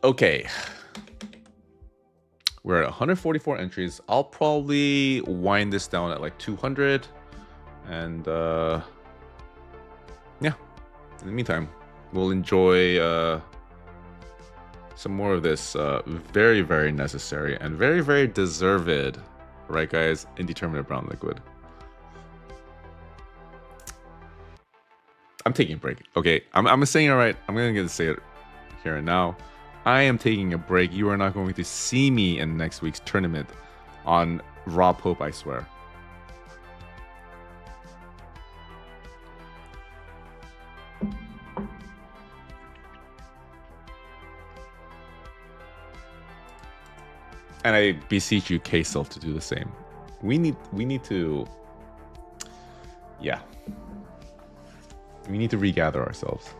Okay. We're at 144 entries. I'll probably wind this down at like 200. And yeah, in the meantime, we'll enjoy some more of this very, very necessary and very, very deserved, right guys, indeterminate brown liquid. I'm taking a break. Okay, I'm saying it right. I'm gonna say it here and now. I am taking a break. You are not going to see me in next week's tournament on Raw Pope, I swear. And I beseech you, K-Self, to do the same. We need to, yeah. We need to regather ourselves.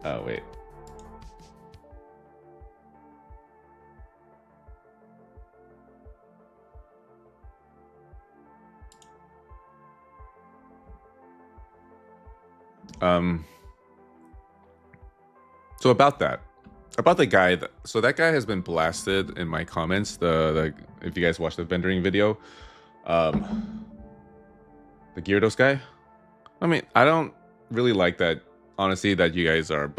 Oh, wait. So about the guy, so that guy has been blasted in my comments. The if you guys watched the vendoring video, the Gyarados guy. I mean, I don't really like that. Honestly, that you guys are,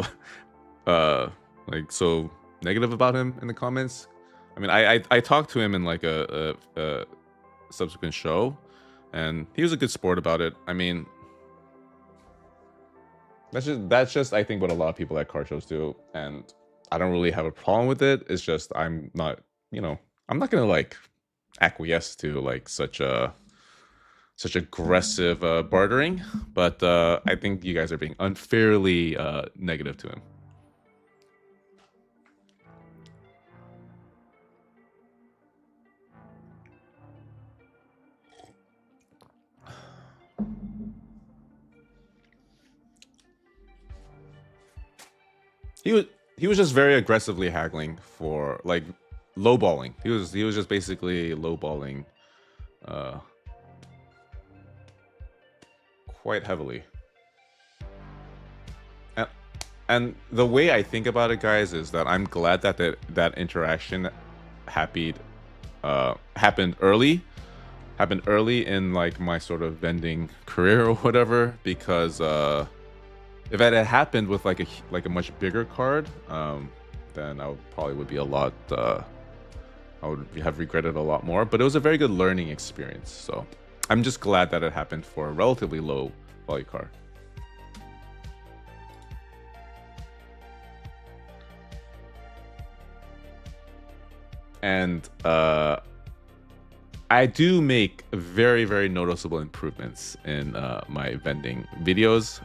like so negative about him in the comments. I mean, I talked to him in like a subsequent show, and he was a good sport about it. I mean, that's just I think what a lot of people at car shows do, and I don't really have a problem with it. It's just I'm not, I'm not gonna like acquiesce to like such aggressive bartering, but I think you guys are being unfairly negative to him. He was just very aggressively haggling for like lowballing. He was just basically lowballing quite heavily. And the way I think about it, guys, is that I'm glad that that interaction happened early in like my sort of vending career or whatever, because if it had happened with like a much bigger card, then I would be a lot. I would have regretted a lot more. But it was a very good learning experience. So I'm just glad that it happened for a relatively low value card. And I do make very, very noticeable improvements in my vending videos.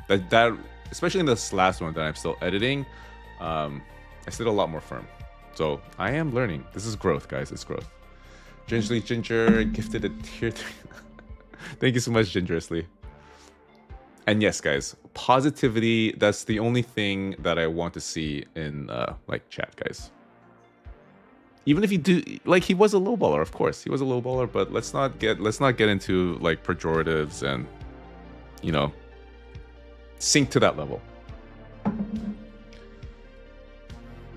That especially in this last one that I'm still editing, I sit a lot more firm. So I am learning. This is growth, guys. It's growth. Gingerly Ginger gifted a tier 3. Thank you so much, Gingerously. And yes, guys, positivity. That's the only thing that I want to see in like chat, guys. Even if you do, like, he was a lowballer, of course, he was a lowballer, but let's not get into like pejoratives and, sink to that level.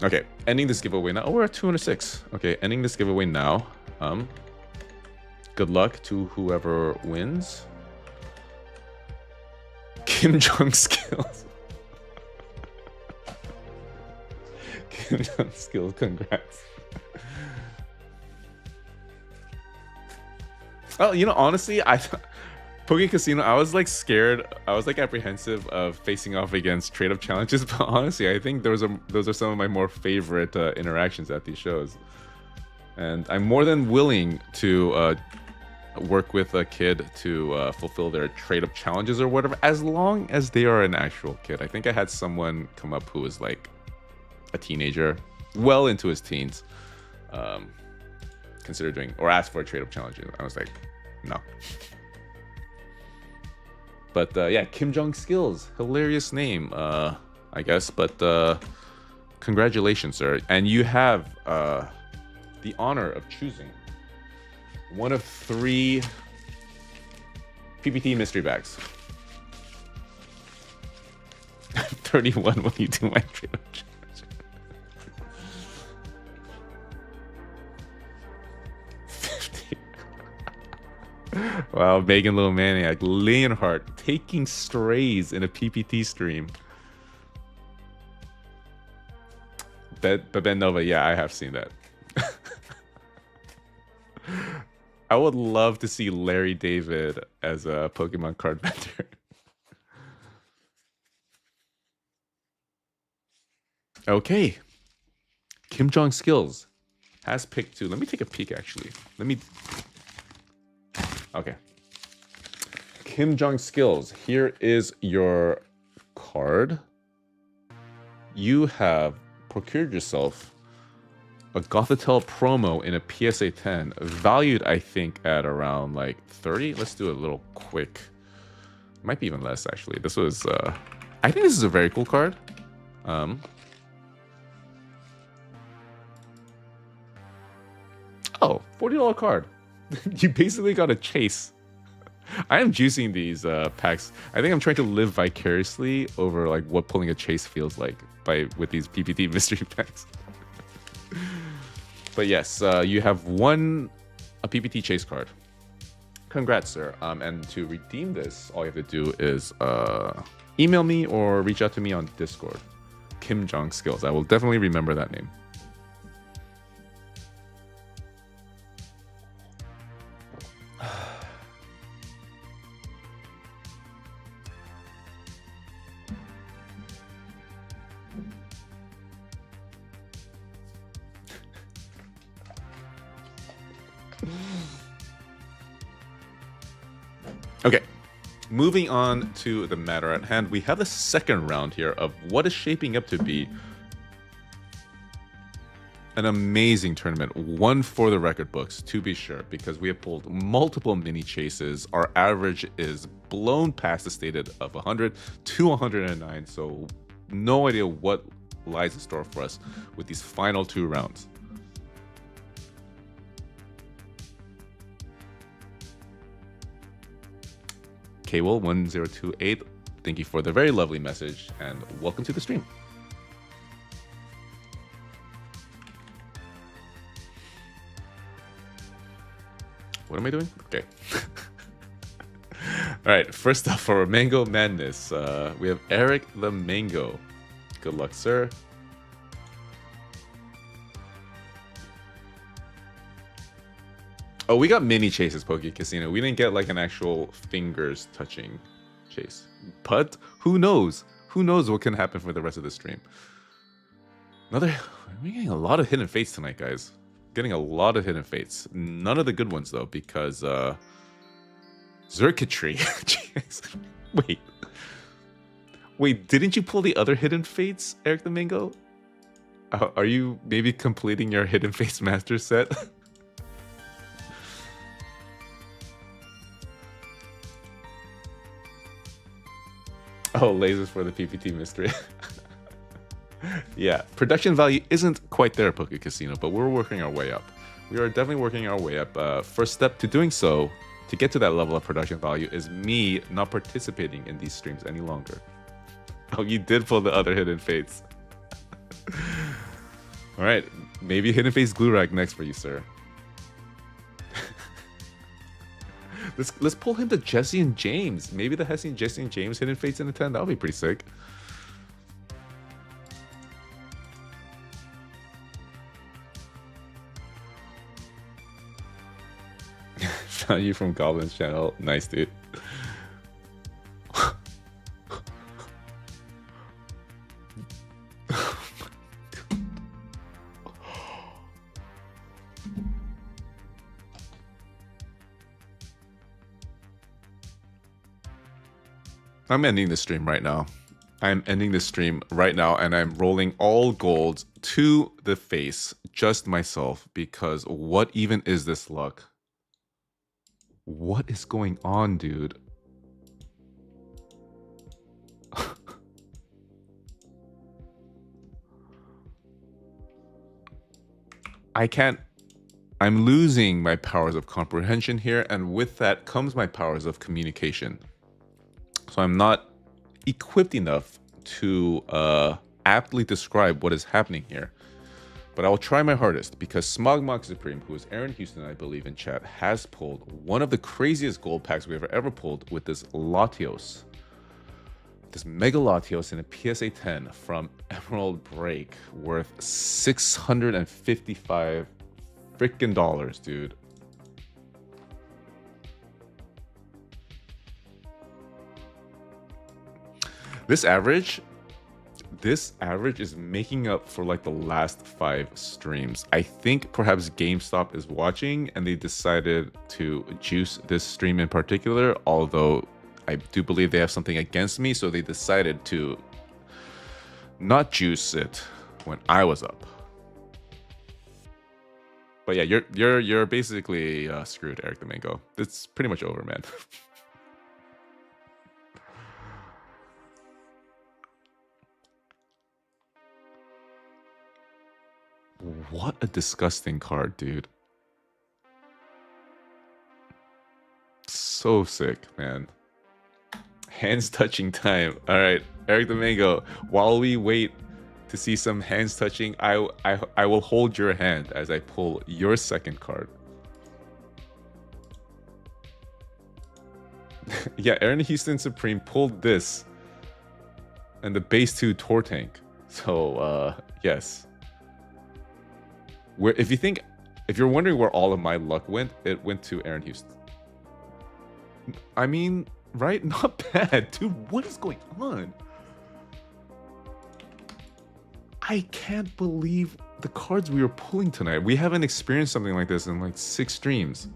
Okay, ending this giveaway now. Oh, we're at 206. Okay, ending this giveaway now. Good luck to whoever wins. Kim Jong skills. Kim Jong skills, congrats. Well, honestly, Poke Casino, I was like scared. I was like apprehensive of facing off against trade-up challenges, but honestly, I think those are some of my more favorite interactions at these shows. And I'm more than willing to work with a kid to fulfill their trade-up challenges or whatever, as long as they are an actual kid. I think I had someone come up who was like a teenager, well into his teens, consider doing or ask for a trade-up challenge. I was like, no. But yeah, Kim Jong skills, hilarious name, I guess. But congratulations, sir, and you have the honor of choosing one of 3 PPT mystery bags. 31 when you do my trade-up challenge. Wow, Megan Little Maniac, Leonhardt taking strays in a PPT stream. Ben Nova, yeah, I have seen that. I would love to see Larry David as a Pokemon card vendor. Okay. Kim Jong skills has picked 2. Let me take a peek, actually. Okay. Kim Jong Skills, here is your card. You have procured yourself a Gothitelle promo in a PSA 10, valued I think at around like 30. Let's do a little quick. Might be even less actually. This was I think this is a very cool card. Oh, $40 card. You basically got a chase. I am juicing these packs. I think I'm trying to live vicariously over like what pulling a chase feels like with these PPT mystery packs. But yes, you have won a PPT chase card. Congrats, sir. And to redeem this, all you have to do is email me or reach out to me on Discord. Kim Jong Skills. I will definitely remember that name. Okay, moving on to the matter at hand, we have the second round here of what is shaping up to be an amazing tournament, one for the record books, to be sure, because we have pulled multiple mini chases. Our average is blown past the stated of 100 to 109, so no idea what lies in store for us with these final two rounds. Kwell1028, thank you for the very lovely message and welcome to the stream. What am I doing? Okay. All right, first up for Mango Madness, we have Eric the Mango. Good luck, sir. Oh, we got mini chases, Poke Casino. We didn't get like an actual fingers touching chase. But who knows? Who knows what can happen for the rest of the stream? We're getting a lot of hidden fates tonight, guys. Getting a lot of hidden fates. None of the good ones though, because Circuitry. Wait, didn't you pull the other hidden fates, Eric the Mango? Are you maybe completing your hidden fates master set? Oh, lasers for the PPT mystery. Yeah, production value isn't quite there, Poke Casino, but we're working our way up. We are definitely working our way up. First step to doing so, to get to that level of production value, is me not participating in these streams any longer. Oh, you did pull the other hidden fates. All right, maybe hidden face glue rag next for you, sir. Let's pull him to Jesse and James. Maybe the Jesse and James hidden fates in the 10. That would be pretty sick. Found you from Goblin's channel. Nice, dude. I'm ending the stream right now. I'm ending the stream right now, and I'm rolling all golds to the face, just myself, because what even is this luck? What is going on, dude? I can't. I'm losing my powers of comprehension here, and with that comes my powers of communication. So I'm not equipped enough to aptly describe what is happening here. But I will try my hardest, because Smogmog Supreme, who is Aaron Houston, I believe, in chat, has pulled one of the craziest gold packs we've ever pulled with this Latios. This Mega Latios in a PSA 10 from Emerald Break, worth $655 freaking dollars, dude. This average is making up for like the last 5 streams. I think perhaps GameStop is watching and they decided to juice this stream in particular, although I do believe they have something against me, so they decided to not juice it when I was up. But yeah, you're basically screwed, Eric the Mango. It's pretty much over, man. What a disgusting card, dude. So sick, man. Hands touching time. All right, Eric the Mango. While we wait to see some hands touching, I will hold your hand as I pull your second card. Yeah, Aaron Houston Supreme pulled this and the base 2 Tor Tank. So yes. Where if you're wondering where all of my luck went, it went to Aaron Houston. I mean, right? Not bad. Dude, what is going on? I can't believe the cards we were pulling tonight. We haven't experienced something like this in like 6 streams.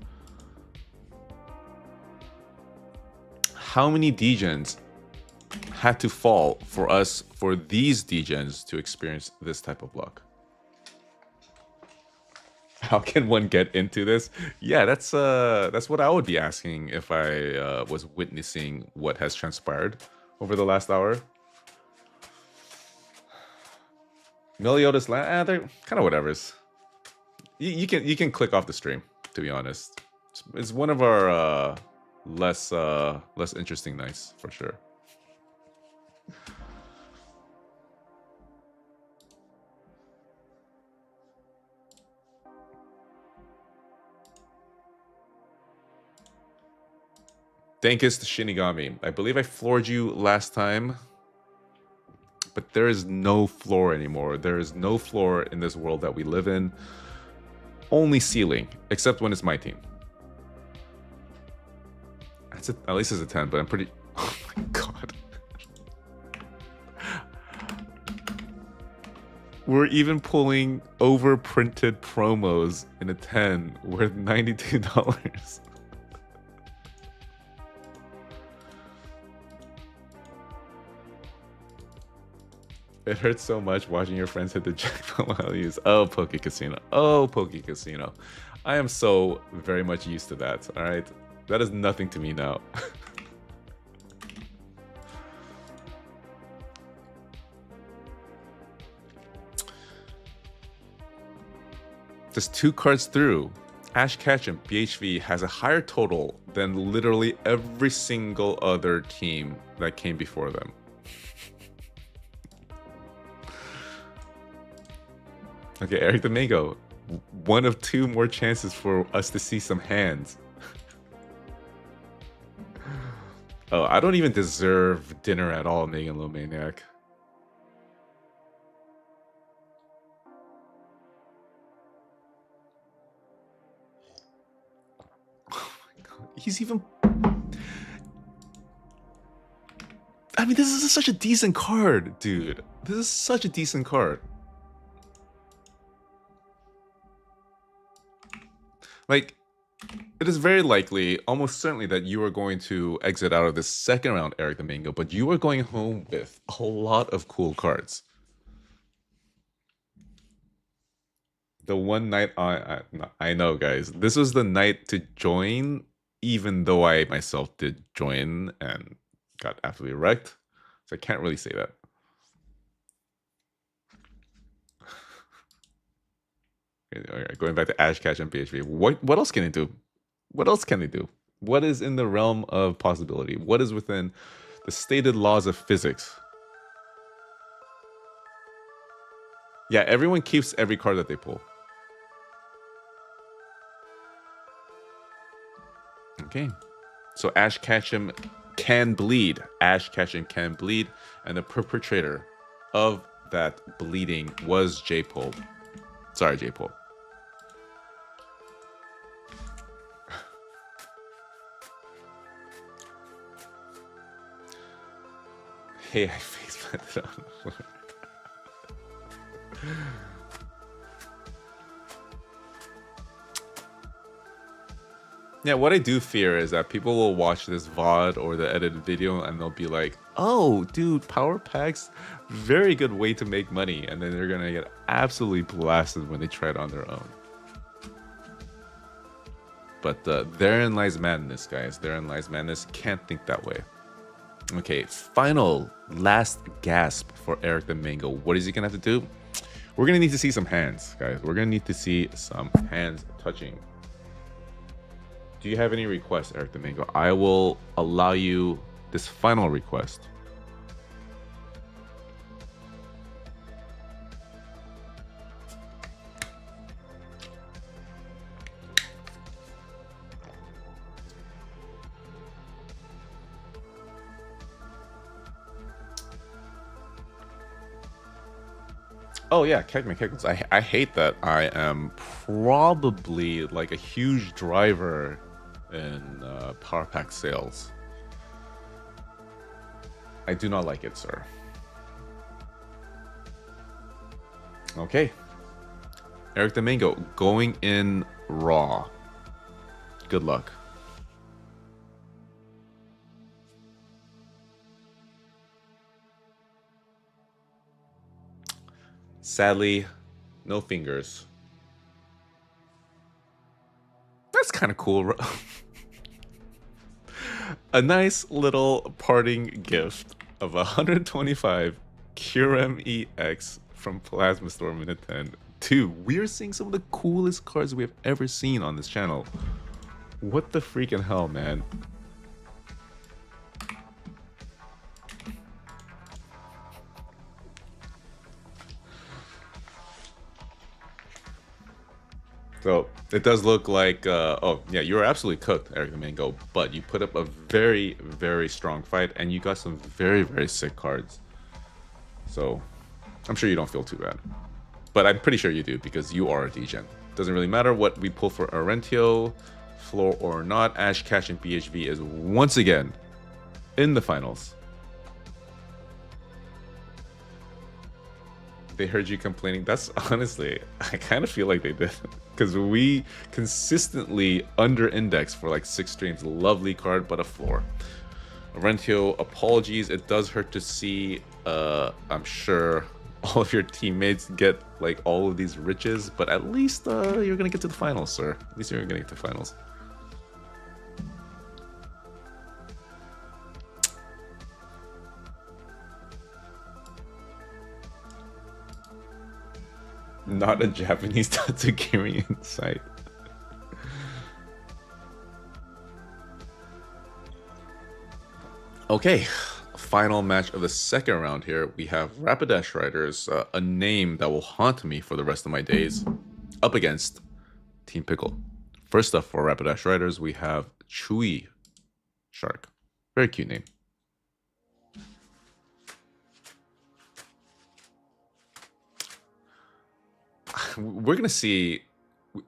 How many degens had to fall for these degens to experience this type of luck? How can one get into this? Yeah, that's what I would be asking if I was witnessing what has transpired over the last hour. Meliodas land, they're kind of whatevers. You can click off the stream, to be honest. It's one of our less interesting nights for sure. Dankest Shinigami. I believe I floored you last time, but there is no floor anymore. There is no floor in this world that we live in. Only ceiling, except when it's my team. That's at least it's a 10, but I'm pretty... Oh my god. We're even pulling overprinted promos in a 10 worth $92. It hurts so much watching your friends hit the jackpot while you use. Oh, Poke Casino. Oh, Poke Casino. I am so very much used to that. All right. That is nothing to me now. Just 2 cards through. Ash Ketchum, BHV, has a higher total than literally every single other team that came before them. Okay, Eric the Mango. 1 of 2 more chances for us to see some hands. Oh, I don't even deserve dinner at all, Megan Low Maniac. Oh my god. He's even... I mean, this is such a decent card, dude. This is such a decent card. Like, it is very likely, almost certainly, that you are going to exit out of this second round, Eric the Mango, but you are going home with a lot of cool cards. The one night I know, guys. This was the night to join, even though I myself did join and got absolutely wrecked. So I can't really say that. Alright, going back to Ash Catch and PHP. What else can it do? What else can they do? What is in the realm of possibility? What is within the stated laws of physics? Yeah, everyone keeps every card that they pull. Okay. So Ash Ketchum can bleed. Ash Ketchum can bleed. And the perpetrator of that bleeding was J-Pole. Sorry, J-Pole. Hey, I face planted on the floor. Yeah, what I do fear is that people will watch this VOD or the edited video and they'll be like, oh, dude, Power Packs, very good way to make money. And then they're going to get absolutely blasted when they try it on their own. But therein lies madness, guys. Therein lies madness. Can't think that way. Okay, final, last gasp for Eric the Mango. What is he going to have to do? We're going to need to see some hands, guys. We're going to need to see some hands touching. Do you have any requests, Eric the Mango? I will allow you this final request. Oh yeah, Kegman. I hate that I am probably like a huge driver in Power Pack sales. I do not like it, sir. Okay. Eric the Mango, going in raw. Good luck. Sadly, no fingers. That's kind of cool. A nice little parting gift of 125 Curem EX from Plasma Storm in a 10. Dude, we're seeing some of the coolest cards we have ever seen on this channel. What the freaking hell, man? So it does look like, oh yeah, you were absolutely cooked, Eric the Mango, but you put up a very, very strong fight and you got some very, very sick cards. So I'm sure you don't feel too bad, but I'm pretty sure you do because you are a degen. Doesn't really matter what we pull for Arentio, floor or not, Ash, Cash, and BHV is once again in the finals. They heard you complaining. That's honestly, I kind of feel like they did. Because we consistently under-index for like 6 streams. Lovely card, but a floor. Arentio, apologies. It does hurt to see, I'm sure, all of your teammates get like all of these riches. But at least you're going to get to the finals, sir. At least you're going to get to the finals. Not a Japanese Tatsugiri in sight. Okay, final match of the second round here. We have Rapidash Riders, a name that will haunt me for the rest of my days, up against Team Pickle. First up for Rapidash Riders, we have Chewy Shark. Very cute name. We're gonna see.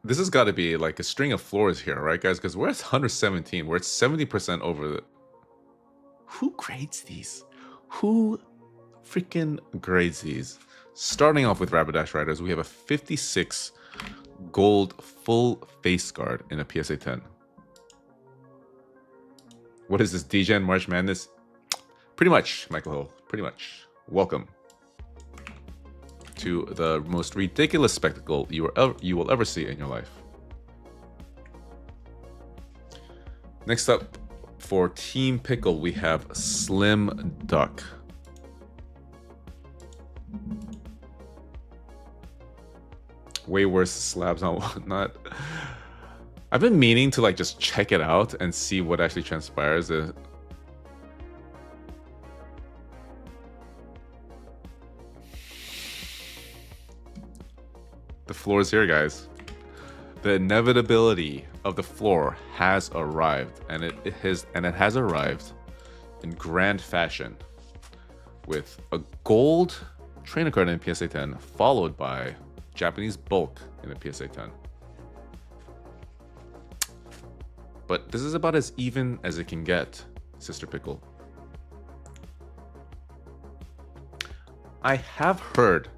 This has got to be like a string of floors here, right, guys? Because we're at 117. We're at 70% over the. Who grades these? Who freaking grades these? Starting off with Rapidash Riders, we have a 56 gold full face guard in a PSA 10. What is this, Degen March Madness? Pretty much, Michael Hill. Pretty much. Welcome to the most ridiculous spectacle you will ever see in your life. Next up, for Team Pickle, we have Slim Duck. Way worse slabs on whatnot. I've been meaning to like just check it out and see what actually transpires. The floor is here, guys. The inevitability of the floor has arrived, and it has arrived in grand fashion with a gold trainer card in a PSA 10, followed by Japanese bulk in a PSA 10. But this is about as even as it can get, Sister Pickle. I have heard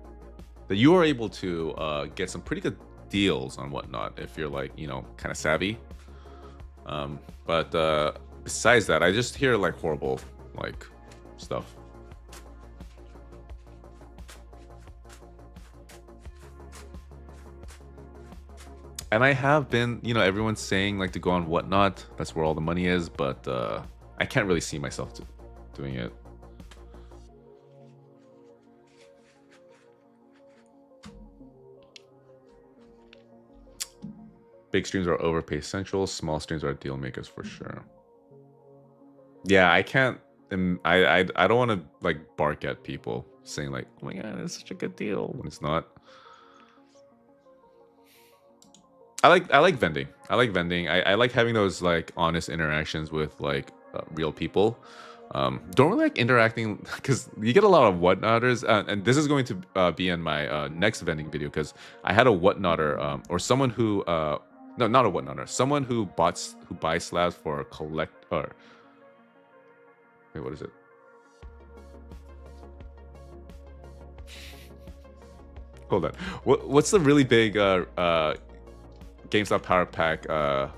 that you are able to get some pretty good deals on whatnot if you're like, you know, kind of savvy. But besides that, I just hear like horrible like stuff. And I have been, you know, everyone's saying like to go on Whatnot. That's where all the money is, but I can't really see myself doing it. Big streams are overpay essential. Small streams are deal makers for sure. Yeah, I can't. I don't want to like bark at people saying like, "Oh my god, it's such a good deal," when it's not. I like vending. I like vending. I like having those like honest interactions with like real people. Don't really like interacting because you get a lot of whatnotters, and this is going to be in my next vending video because I had a whatnotter or someone who no, not a whatnotter, someone who buys slabs for collect or wait, what is it? Hold on. What's the really big Gamestop Power Pack Pokemon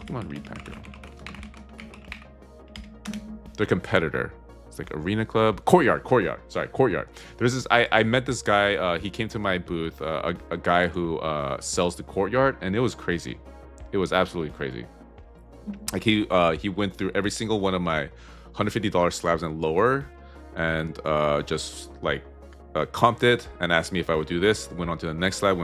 Repacker? Their competitor. It's like Arena Club. Courtyard. Sorry, Courtyard. There's this I met this guy, he came to my booth, a guy who sells the Courtyard, and it was crazy. It was absolutely crazy. Like he went through every single one of my $150 slabs and lower, and just like comped it and asked me if I would do this. Went on to the next slab,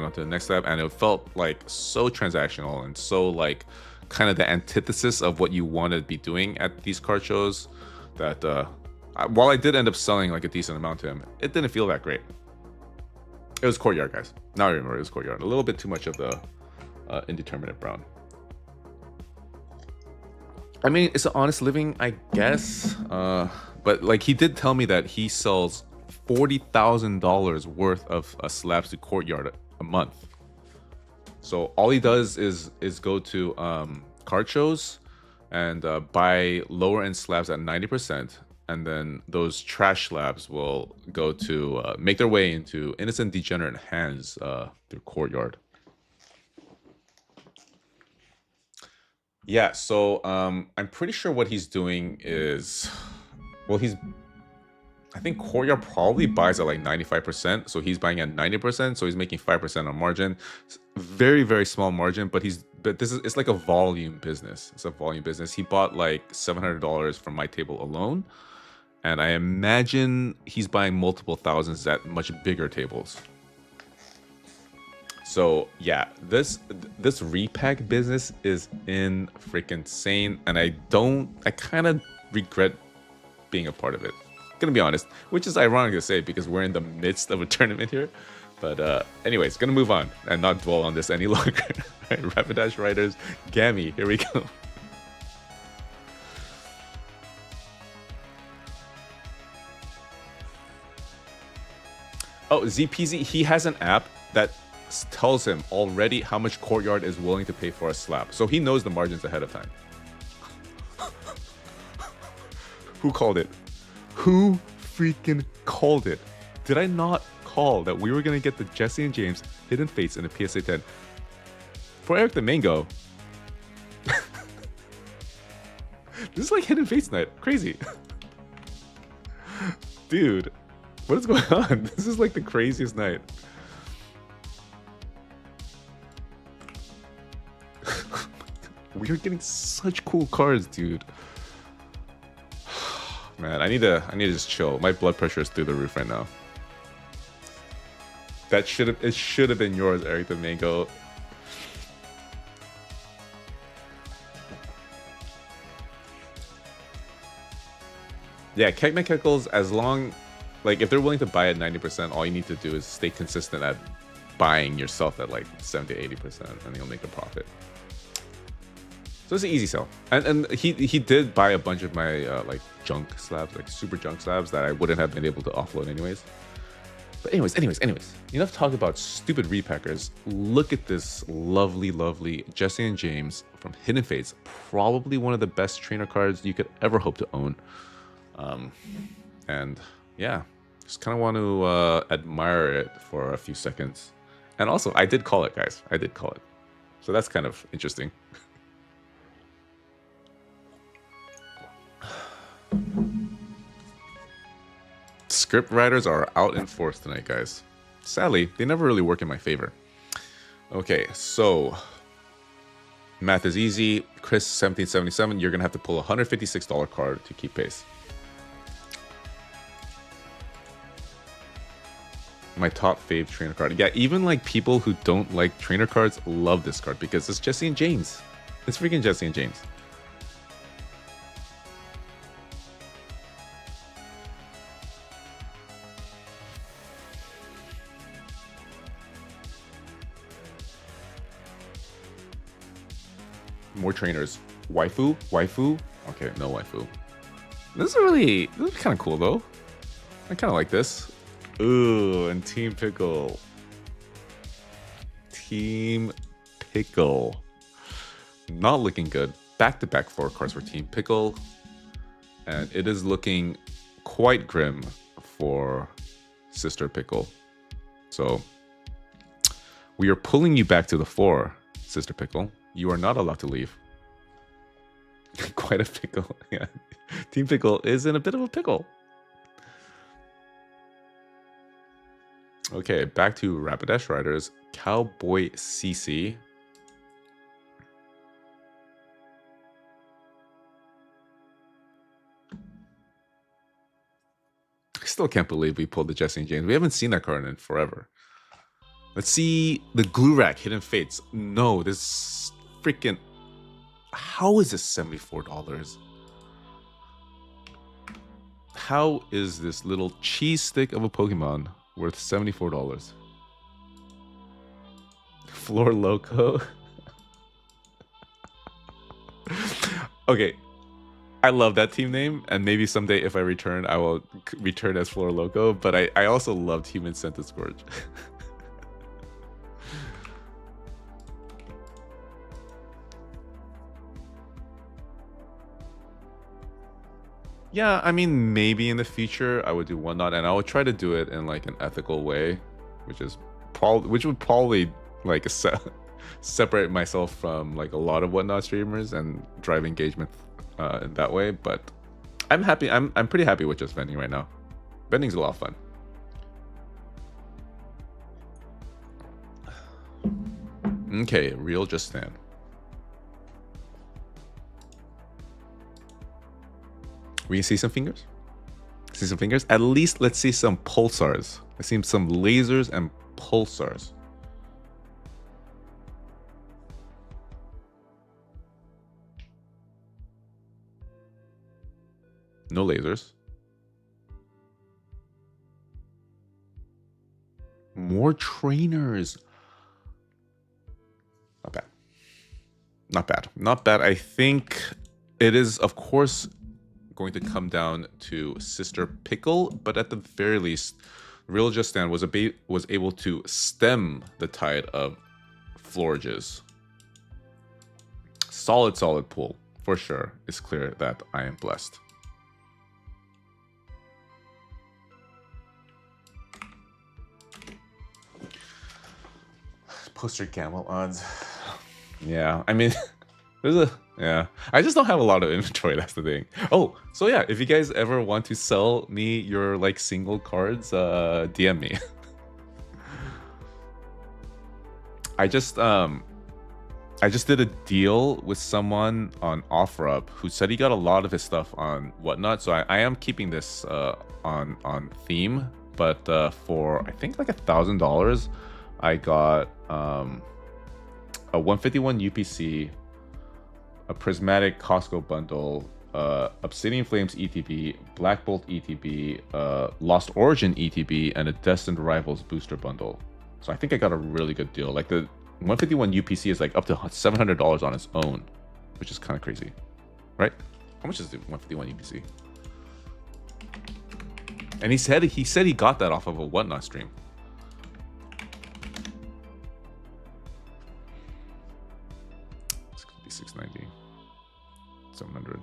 and it felt like so transactional and so like kind of the antithesis of what you want to be doing at these card shows. That while I did end up selling like a decent amount to him, it didn't feel that great. It was Courtyard, guys. Now I remember it was Courtyard. A little bit too much of the indeterminate brown. I mean, it's an honest living, I guess. But like he did tell me that he sells $40,000 worth of slabs to Courtyard a month. So all he does is go to card shows and buy lower end slabs at 90%, and then those trash slabs will go to make their way into innocent degenerate hands through Courtyard. Yeah, so I'm pretty sure what he's doing is, well, I think Courtyard probably buys at like 95%, so he's buying at 90%, so he's making 5% on margin. Very, very small margin, but it's like a volume business. It's a volume business. He bought like $700 from my table alone, and I imagine he's buying multiple thousands at much bigger tables. So yeah, this repack business is in freaking insane, and I kind of regret being a part of it. Gonna be honest, which is ironic to say because we're in the midst of a tournament here. But anyways, gonna move on and not dwell on this any longer. Right, Rapidash Riders, Gammy, here we go. Oh, ZPZ, he has an app that tells him already how much Courtyard is willing to pay for a slab. So he knows the margins ahead of time. Who called it? Who freaking called it? Did I not call that we were going to get the Jesse and James Hidden Fates in the PSA 10? For Eric the Mango. This is like Hidden Fates night. Crazy. Dude, what is going on? This is like the craziest night. We are getting such cool cards, dude. Man, I need to just chill. My blood pressure is through the roof right now. It should have been yours, Eric the Mango. Yeah, Kegman Keckles, as long, like, if they're willing to buy at 90%, all you need to do is stay consistent at buying yourself at like 70 to 80%, and you'll make a profit. So it's an easy sell. And he did buy a bunch of my like junk slabs, like super junk slabs that I wouldn't have been able to offload anyways. But anyways, enough talk about stupid repackers. Look at this lovely Jesse and James from Hidden Fates. Probably one of the best trainer cards you could ever hope to own. And yeah, just kind of want to admire it for a few seconds. And also, I did call it, guys. I did call it. So that's kind of interesting. Script writers are out in force tonight, guys. Sadly, they never really work in my favor. Okay, so math is easy. Chris 1777, you're gonna have to pull a $156 card to keep pace. My top fave trainer card. Yeah, even like people who don't like trainer cards love this card because it's Jesse and James. It's freaking Jesse and James. More trainers. Waifu? Waifu? Okay, no waifu. This is kind of cool though. I kind of like this. Ooh, and Team Pickle. Team Pickle. Not looking good. Back-to-back 4 cards for Team Pickle. And it is looking quite grim for Sister Pickle. So, we are pulling you back to the 4, Sister Pickle. You are not allowed to leave. Quite a pickle. Yeah. Team Pickle is in a bit of a pickle. Okay, back to Rapidash Riders. Cowboy CC. I still can't believe we pulled the Jesse and James. We haven't seen that card in forever. Let's see the Glue Rack Hidden Fates. No, this freaking... How is this $74? How is this little cheese stick of a Pokemon worth $74? Floor Loco. Okay, I love that team name, and maybe someday if I return, I will return as Floor Loco, but I also loved Human Scented Scorch. Yeah, I mean, maybe in the future I would do Whatnot, and I would try to do it in like an ethical way, which would probably like separate myself from like a lot of Whatnot streamers and drive engagement in that way. But I'm happy. I'm pretty happy with just vending right now. Vending's a lot of fun. Okay, real just stand. We can see some fingers? See some fingers? At least let's see some pulsars. I see some lasers and pulsars. No lasers. More trainers. Not bad. Not bad. Not bad. I think it is, of course, going to come down to Sister Pickle, but at the very least, Real Just Stand was able to stem the tide of Florages. Solid pull. For sure. It's clear that I am blessed. Poster Camel odds. Yeah, I mean, yeah. I just don't have a lot of inventory, that's the thing. Oh, so yeah, if you guys ever want to sell me your like single cards, DM me. I just did a deal with someone on OfferUp who said he got a lot of his stuff on Whatnot, so I am keeping this on theme, but for I think like $1,000, I got a 151 UPC, a Prismatic Costco bundle, Obsidian Flames ETB, Black Bolt ETB, Lost Origin ETB, and a Destined Rivals booster bundle. So I think I got a really good deal. Like the 151 UPC is like up to $700 on its own, which is kind of crazy, right? How much is the 151 UPC? And he said he got that off of a Whatnot stream. It's gonna be 690, 700.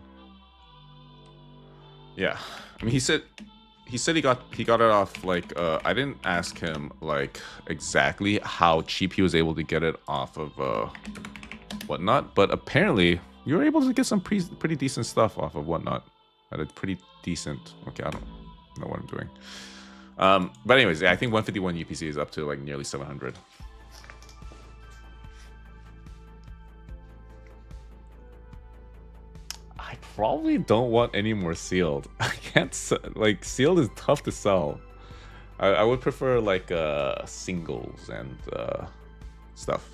Yeah, I mean, he he said he got it off like I didn't ask him like exactly how cheap he was able to get it off of Whatnot, but apparently you were able to get some pretty decent stuff off of Whatnot at a pretty decent. Okay, I don't know what I'm doing. But anyways, yeah, I think 151 UPC is up to like nearly 700. I probably don't want any more sealed. I can't, like, sealed is tough to sell. I would prefer like singles and stuff.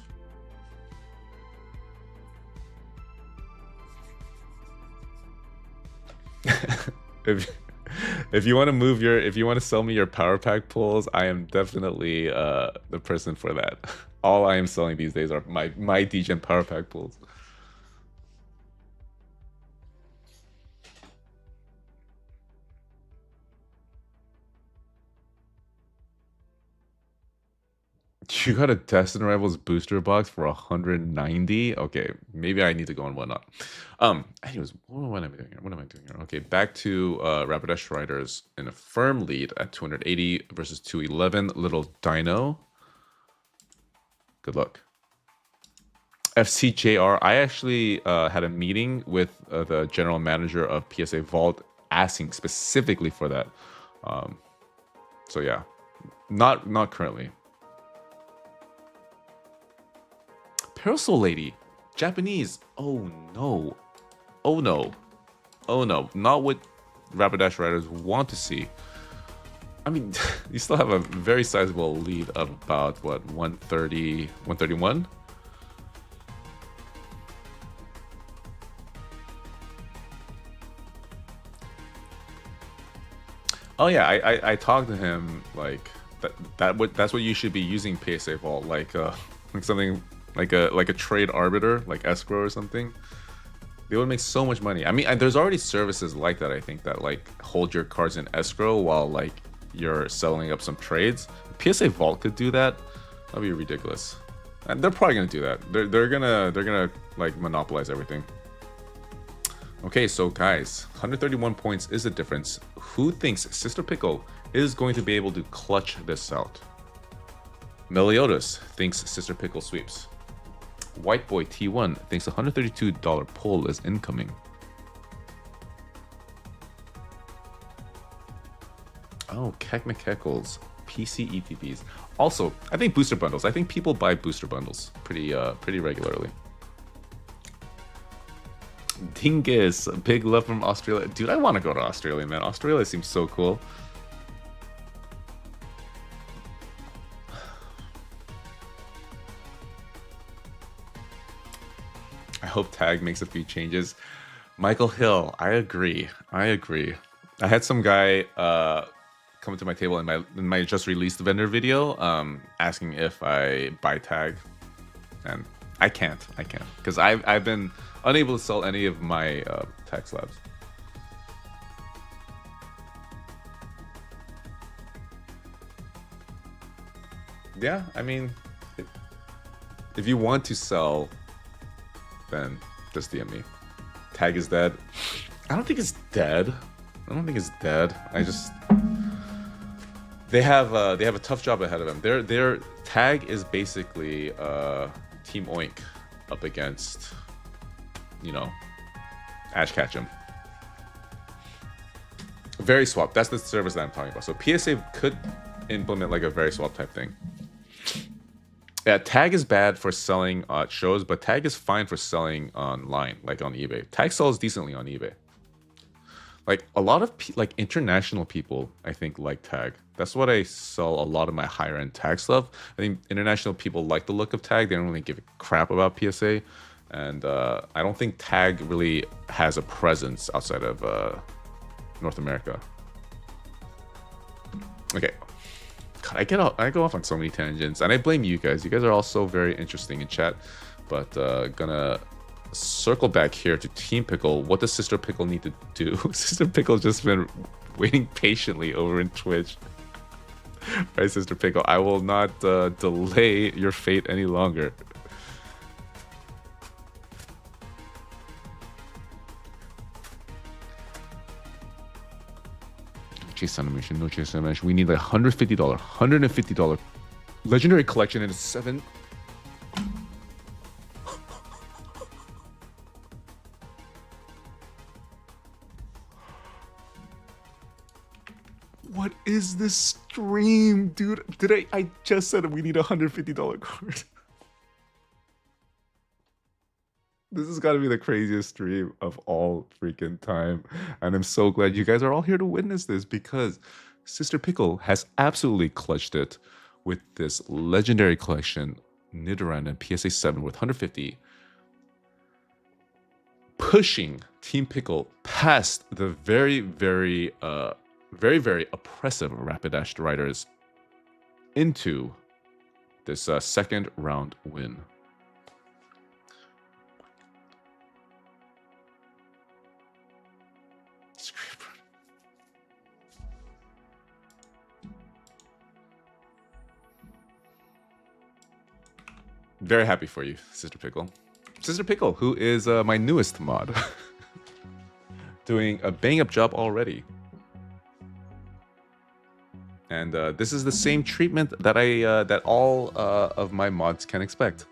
If you want to move your, if you want to sell me your power pack pulls, I am definitely the person for that. All I am selling these days are my degen power pack pulls. You got a Destin Rivals booster box for 190. Okay, maybe I need to go on Whatnot. Anyways, what am I doing here? What am I doing here? Okay, back to Rapidash Riders in a firm lead at 280 versus 211. Little Dino. Good luck. FCJR. I actually had a meeting with the general manager of PSA Vault, asking specifically for that. So yeah, not currently. Parasol Lady, Japanese. Oh no, oh no, oh no! Not what Rapidash Riders want to see. I mean, you still have a very sizable lead of about what, 130, 131. Oh yeah, I talked to him like that's what you should be using PSA Vault, like something. Like a trade arbiter, like escrow or something. They would make so much money. I mean, there's already services like that, I think, that like hold your cards in escrow while like you're selling up some trades. PSA Vault could do that. That'd be ridiculous. And they're probably gonna do that. They're gonna like monopolize everything. Okay, so guys, 131 points is the difference. Who thinks Sister Pickle is going to be able to clutch this out? Meliodas thinks Sister Pickle sweeps. White Boy T1 thinks $132 pull is incoming. Oh, Keck McKeckles, PC ETPs. Also, I think booster bundles. I think people buy booster bundles pretty regularly. Dingus, big love from Australia. Dude, I want to go to Australia, man. Australia seems so cool. I hope Tag makes a few changes. Michael Hill, I agree. I had some guy come to my table in my just released vendor video, asking if I buy Tag, and I can't because I've been unable to sell any of my Tag slabs. Yeah, I mean, if you want to sell, then just DM me. Tag is dead. I don't think it's dead. I just they have a tough job ahead of them. Their Tag is basically Team Oink up against, you know, Ash Ketchum. Very swap. That's the service that I'm talking about. So PSA could implement like a very swap type thing. Yeah, Tag is bad for selling shows, but Tag is fine for selling online, like on eBay. Tag sells decently on eBay. Like a lot of like international people, I think, like Tag. That's what I sell a lot of my higher end Tag stuff. I think international people like the look of Tag. They don't really give a crap about PSA, and I don't think Tag really has a presence outside of North America. Okay. God, I go off on so many tangents, and I blame you guys. You guys are all so very interesting in chat, but gonna circle back here to Team Pickle. What does Sister Pickle need to do? Sister Pickle's just been waiting patiently over in Twitch. Right, Sister Pickle, I will not delay your fate any longer. chase animation, no chase animation. We need like $150 legendary collection and it's 7. What is this stream, dude? I just said we need a $150 card. This has got to be the craziest stream of all freaking time. And I'm so glad you guys are all here to witness this because Sister Pickle has absolutely clutched it with this legendary collection, Nidoran and PSA 7 with 150. Pushing Team Pickle past the very, very oppressive Rapidash Riders into this second round win. Very happy for you, Sister Pickle. Sister Pickle, who is my newest mod. Doing a bang-up job already. And this is the same treatment that that all of my mods can expect.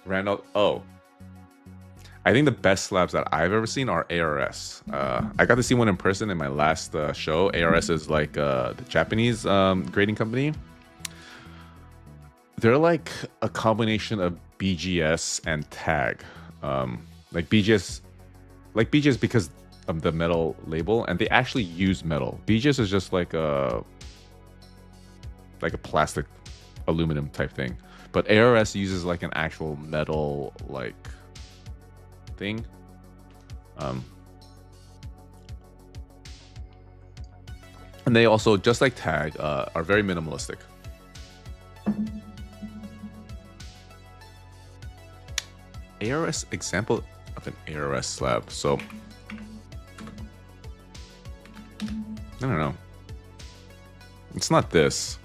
Randall, oh. I think the best slabs that I've ever seen are ARS. I got to see one in person in my last show. ARS is like the Japanese grading company. They're like a combination of BGS and tag. Like BGS because of the metal label, and they actually use metal. BGS is just like a plastic aluminum type thing, but ARS uses like an actual metal like thing. And they also, just like tag, are very minimalistic. ARS example of an ARS slab. So I don't know. It's not this.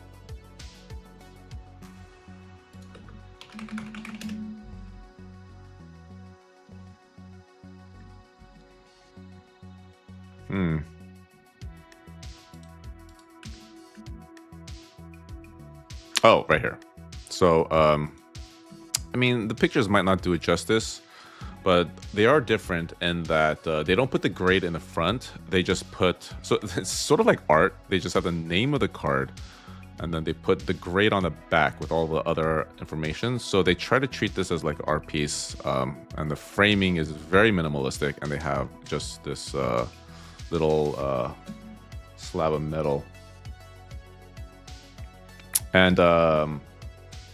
Oh, right here. So, I mean, the pictures might not do it justice, but they are different in that they don't put the grade in the front. They just put, so it's sort of like art. They just have the name of the card, and then they put the grade on the back with all the other information. So they try to treat this as like an art piece, and the framing is very minimalistic, and they have just this little slab of metal. And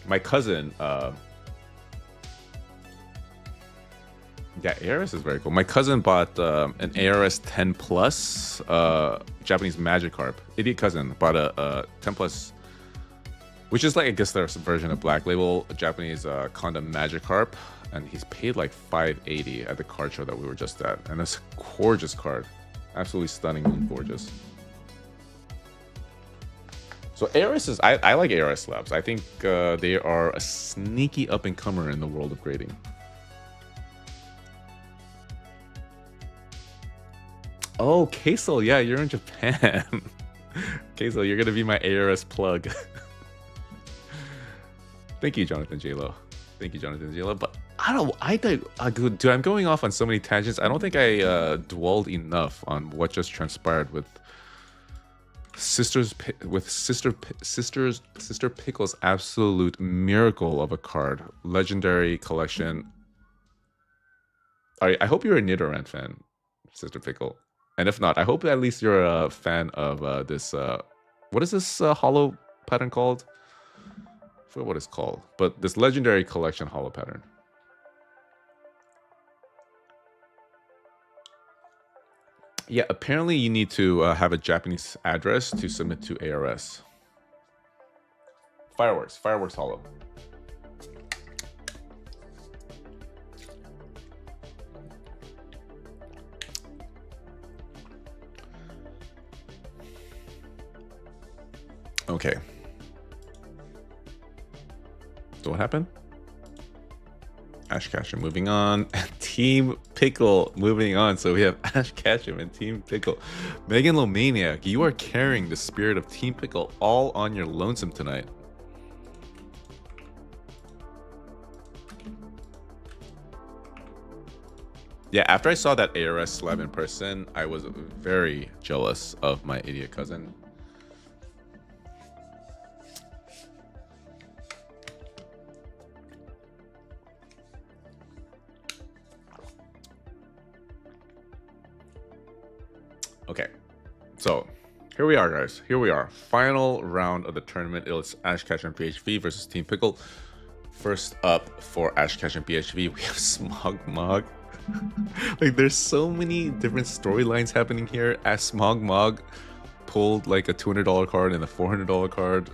my cousin, yeah, ARS is very cool. My cousin bought an ARS 10 Plus Japanese Magikarp. Idiot cousin bought a 10 Plus, which is like, I guess, their version of Black Label Japanese condom Magikarp, and he's paid like $580 at the card show that we were just at. And it's a gorgeous card, absolutely stunningly gorgeous. So ARS is, I like ARS slabs. I think they are a sneaky up-and-comer in the world of grading. Oh, Queso, yeah, you're in Japan. Queso, you're gonna be my ARS plug. Thank you, Jonathan J-Lo. Thank you, Jonathan J-Lo. But dude, I'm going off on so many tangents. I don't think I dwelled enough on what just transpired with Sister Pickle's absolute miracle of a card, legendary collection. I hope you're a Nidoran fan, Sister Pickle, and if not, I hope at least you're a fan of this. What is this hollow pattern called? I forget what it's called, but this legendary collection hollow pattern. Yeah, apparently you need to have a Japanese address to submit to ARS. Fireworks Hollow. Okay. So what happened? Ash Ketchum moving on. Team Pickle moving on. So we have Ash Ketchum and Team Pickle. Megalomaniac, you are carrying the spirit of Team Pickle all on your lonesome tonight. Yeah, after I saw that ARS slab in person, I was very jealous of my idiot cousin. Okay, so here we are, guys. Here we are. Final round of the tournament. It's Ash Ketchum PHV versus Team Pickle. First up for Ash Ketchum PHV, we have Smog Mog. Like, there's so many different storylines happening here. As Smog Mog pulled like a $200 card and a $400 card.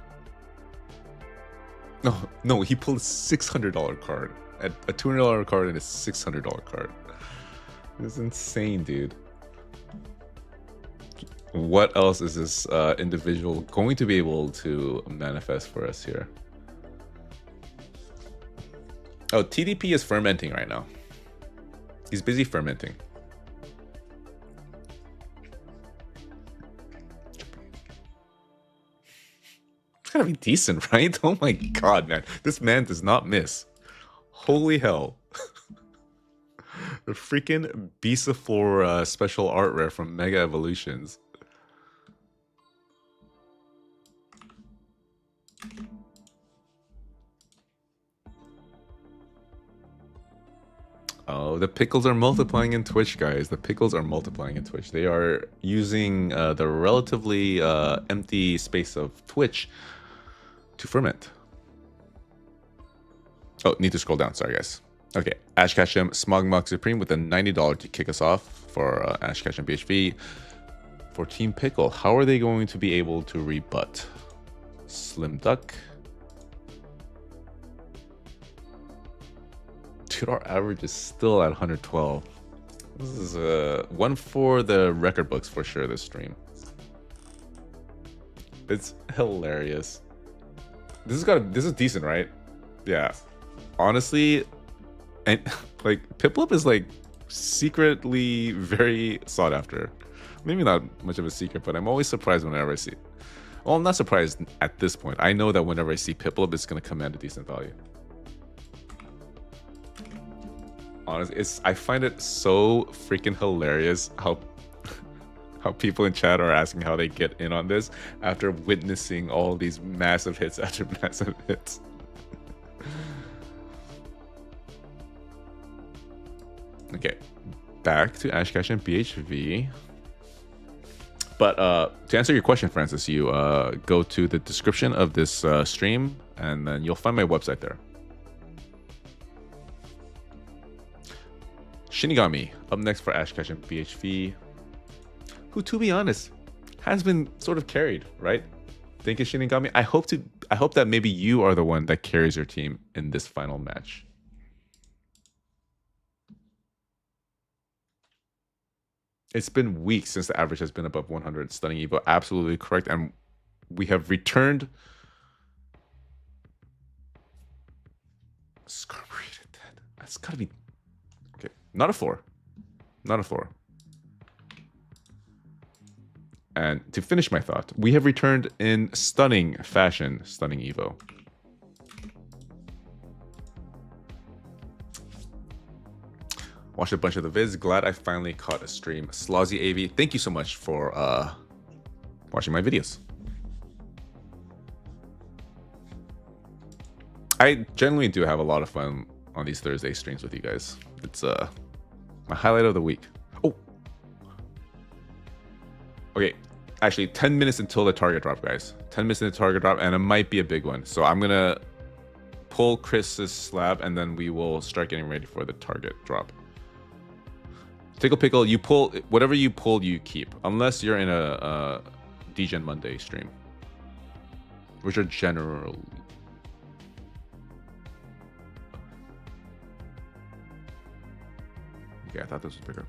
No, he pulled a $600 card. A $200 card and a $600 card. This is insane, dude. What else is this individual going to be able to manifest for us here? Oh, TDP is fermenting right now. He's busy fermenting. It's gotta be decent, right? Oh my god, man. This man does not miss. Holy hell. The freaking Bisaflora special art rare from Mega Evolutions. Oh, the pickles are multiplying in Twitch, guys. The pickles are multiplying in Twitch. They are using the relatively empty space of Twitch to ferment. Oh, need to scroll down. Sorry, guys. Okay, Ash Ketchum, Smog Mog Supreme with a $90 to kick us off for Ash Ketchum BHV. For Team Pickle, how are they going to be able to rebut? Slim Duck. Dude, our average is still at 112. This is one for the record books for sure, this stream. It's hilarious. This is decent, right? Yeah. Honestly, and like Piplup is like secretly very sought after. Maybe not much of a secret, but I'm always surprised whenever I see it. Well, I'm not surprised at this point. I know that whenever I see Piplup, it's gonna command a decent value. Honestly, I find it so freaking hilarious how people in chat are asking how they get in on this after witnessing all these massive hits after massive hits. Okay, back to Ash Ketchum BHV. But to answer your question, Francis, you go to the description of this stream, and then you'll find my website there. Shinigami up next for Ash Ketchum BHV, who, to be honest, has been sort of carried, right? Thank you, Shinigami. I hope that maybe you are the one that carries your team in this final match. It's been weeks since the average has been above 100. Stunning Evo, absolutely correct. And we have returned. Scorpion dead. That's gotta be. Okay, not a 4. Not a 4. And to finish my thought, we have returned in stunning fashion, Stunning Evo. Watched a bunch of the vids. Glad I finally caught a stream. Slozzy AV, thank you so much for watching my videos. I generally do have a lot of fun on these Thursday streams with you guys. It's my highlight of the week. Oh, okay. Actually, 10 minutes until the target drop, guys. 10 minutes until the target drop, and it might be a big one. So I'm gonna pull Chris's slab, and then we will start getting ready for the target drop. Tickle Pickle, you pull whatever you pull, you keep, unless you're in a Degen Monday stream, which are generally. Okay, I thought this was bigger.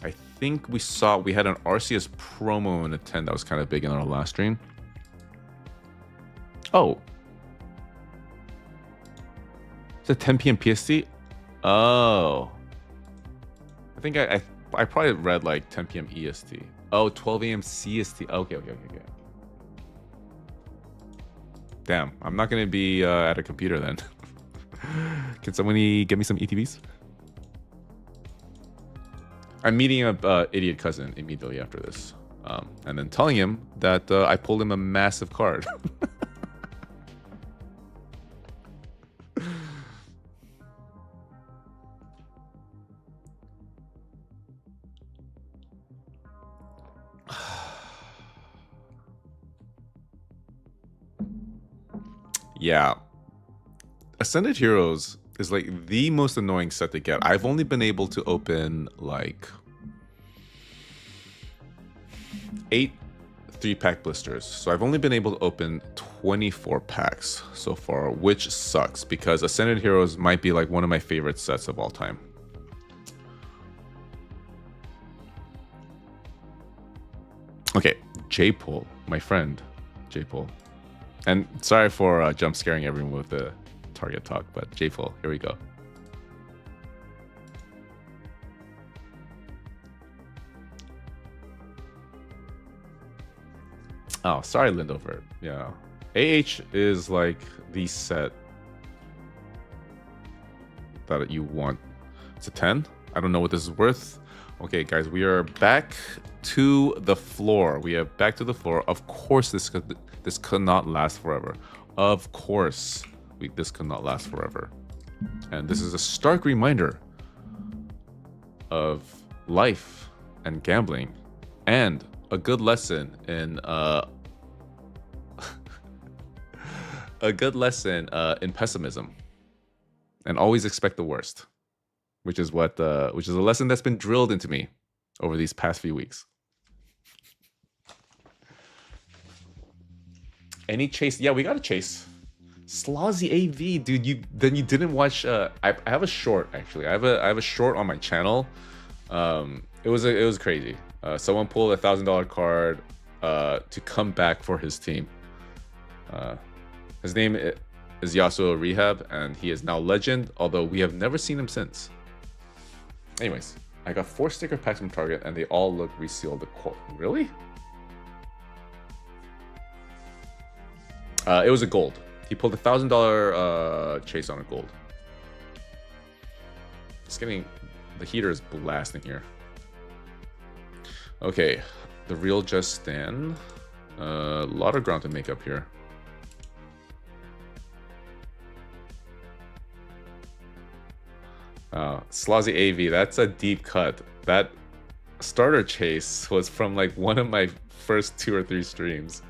I think we had an Arceus promo in a 10 that was kind of big in our last stream. Oh, it's at 10 p.m. PST. Oh. I think I probably read like 10 p.m. EST. Oh, 12 a.m. CST. Okay. Damn, I'm not gonna be at a computer then. Can somebody get me some ETBs? I'm meeting a idiot cousin immediately after this, and then telling him that I pulled him a massive card. Yeah, Ascended Heroes is like the most annoying set to get. I've only been able to open like 8 3-pack blisters. So I've only been able to open 24 packs so far, which sucks because Ascended Heroes might be like one of my favorite sets of all time. Okay, J-Pole, my friend, J-Pole. And sorry for jump scaring everyone with the target talk, but J-Pole, here we go. Oh, sorry, Lindover. Yeah. AH is like the set that you want. It's a 10. I don't know what this is worth. Okay, guys, we are back to the floor. We are back to the floor. Of course, this could not last forever. Of course, this could not last forever. And this is a stark reminder of life and gambling, and a good lesson in pessimism, and always expect the worst, which is a lesson that's been drilled into me over these past few weeks. Any chase? Yeah, we got a chase. Slawzy AV, dude. You didn't watch? I have a short actually. I have a short on my channel. It was crazy. Someone pulled a $1,000 card to come back for his team. His name is Yasuo Rehab, and he is now legend. Although we have never seen him since. Anyways, I got 4 sticker packs from Target, and they all look resealed. Really? It was a gold. He pulled a $1,000 chase on a gold. It's getting, the heater is blasting here. Okay, the real Just Stan. A lot of ground to make up here. Slawzy AV, that's a deep cut. That starter chase was from like one of my first 2 or 3 streams.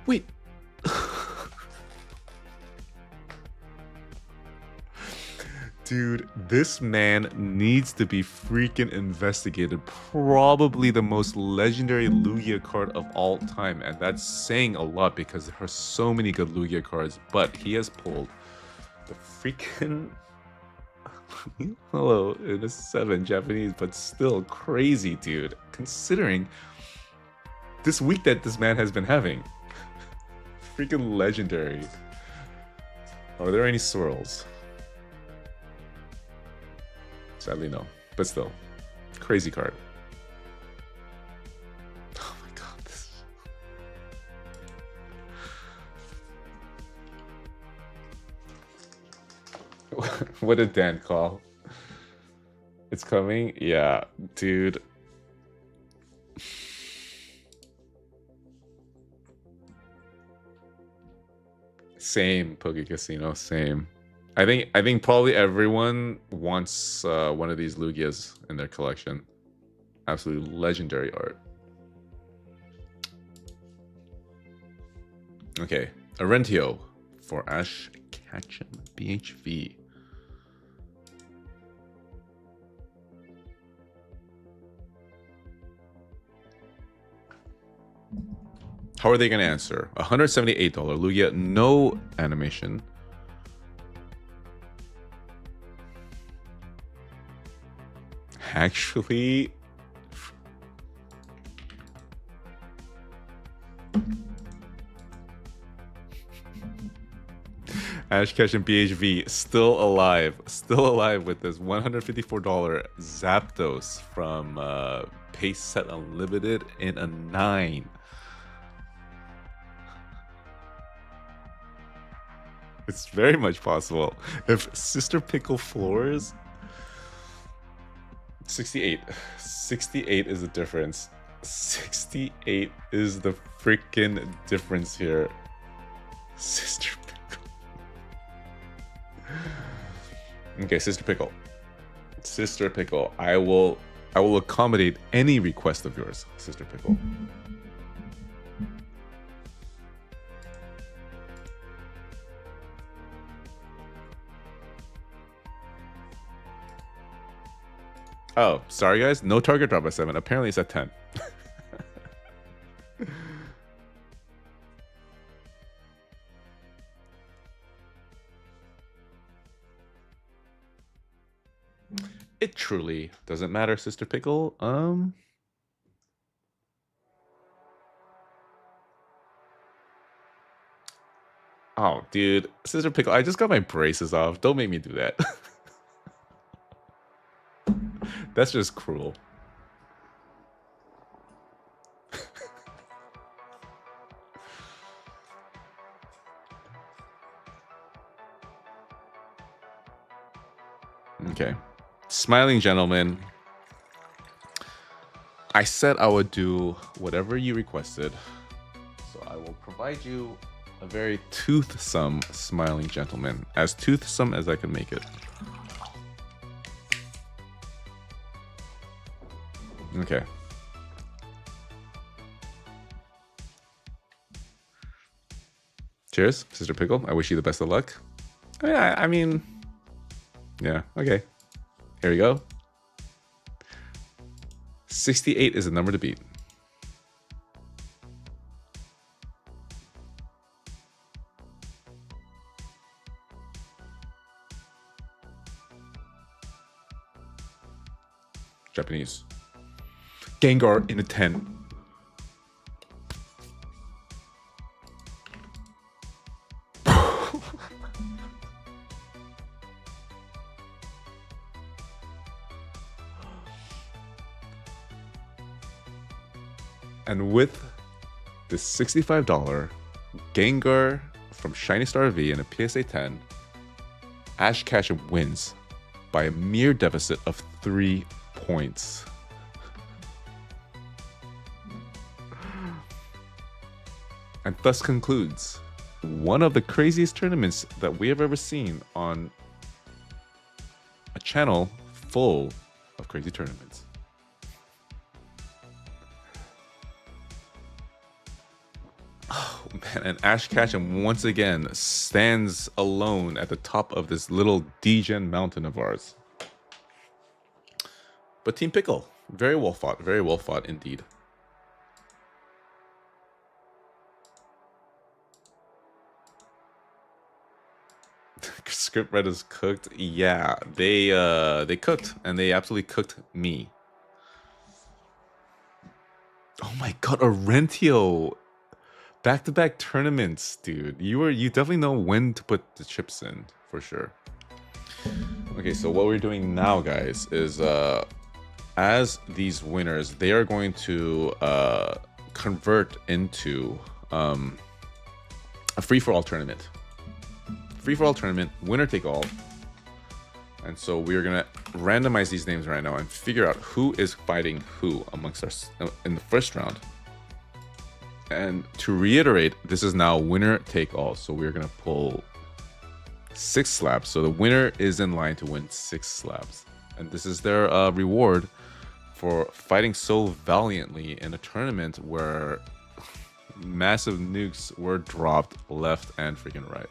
Wait. Dude, this man needs to be freaking investigated. Probably the most legendary Lugia card of all time. And that's saying a lot because there are so many good Lugia cards. But he has pulled the freaking... Hello, in a 7 Japanese, but still crazy, dude. Considering this week that this man has been having. Freaking legendary. Are there any swirls? Sadly, no. But still, crazy card. Oh my god. What did Dan call? It's coming? Yeah, dude. Same, Poke Casino, same. I think probably everyone wants one of these Lugias in their collection. Absolutely legendary art. Okay, Arentio for Ash Ketchum, BHV. How are they going to answer? $178 Lugia, no animation. Actually, Ash Cash and BHV still alive with this $154 Zapdos from Pace Set Unlimited in a 9. It's very much possible. If Sister Pickle floors, 68. 68 is the difference. 68 is the freaking difference here. Sister Pickle. Okay, Sister Pickle. Sister Pickle. I will accommodate any request of yours, Sister Pickle. Oh, sorry guys. No target drop at 7. Apparently it's at 10. It truly doesn't matter, Sister Pickle. Oh, dude. Sister Pickle, I just got my braces off. Don't make me do that. That's just cruel. Okay. Smiling gentleman. I said I would do whatever you requested. So I will provide you a very toothsome smiling gentleman. As toothsome as I can make it. Okay. Cheers, Sister Pickle. I wish you the best of luck. Yeah, I mean... Yeah, okay. Here we go. 68 is the number to beat. Japanese. Gengar in a 10. And with this $65 Gengar from Shiny Star V and a PSA 10, Ash Ketchum wins by a mere deficit of 3 points. And thus concludes one of the craziest tournaments that we have ever seen on a channel full of crazy tournaments. Oh man, and Ash Ketchum once again stands alone at the top of this little degen mountain of ours. But Team Pickle, very well fought indeed. Script Red is cooked. Yeah, they cooked, and they absolutely cooked me. Oh my god, Orentio. Back-to-back tournaments, dude. You definitely know when to put the chips in, for sure. Okay, so what we're doing now, guys, is as these winners, they are going to convert into a free-for-all tournament. Free-for-all tournament, winner take all. And so we're gonna randomize these names right now and figure out who is fighting who amongst us in the first round. And to reiterate, this is now winner take all. So we're gonna pull 6 slabs. So the winner is in line to win 6 slabs. And this is their reward for fighting so valiantly in a tournament where massive nukes were dropped left and freaking right.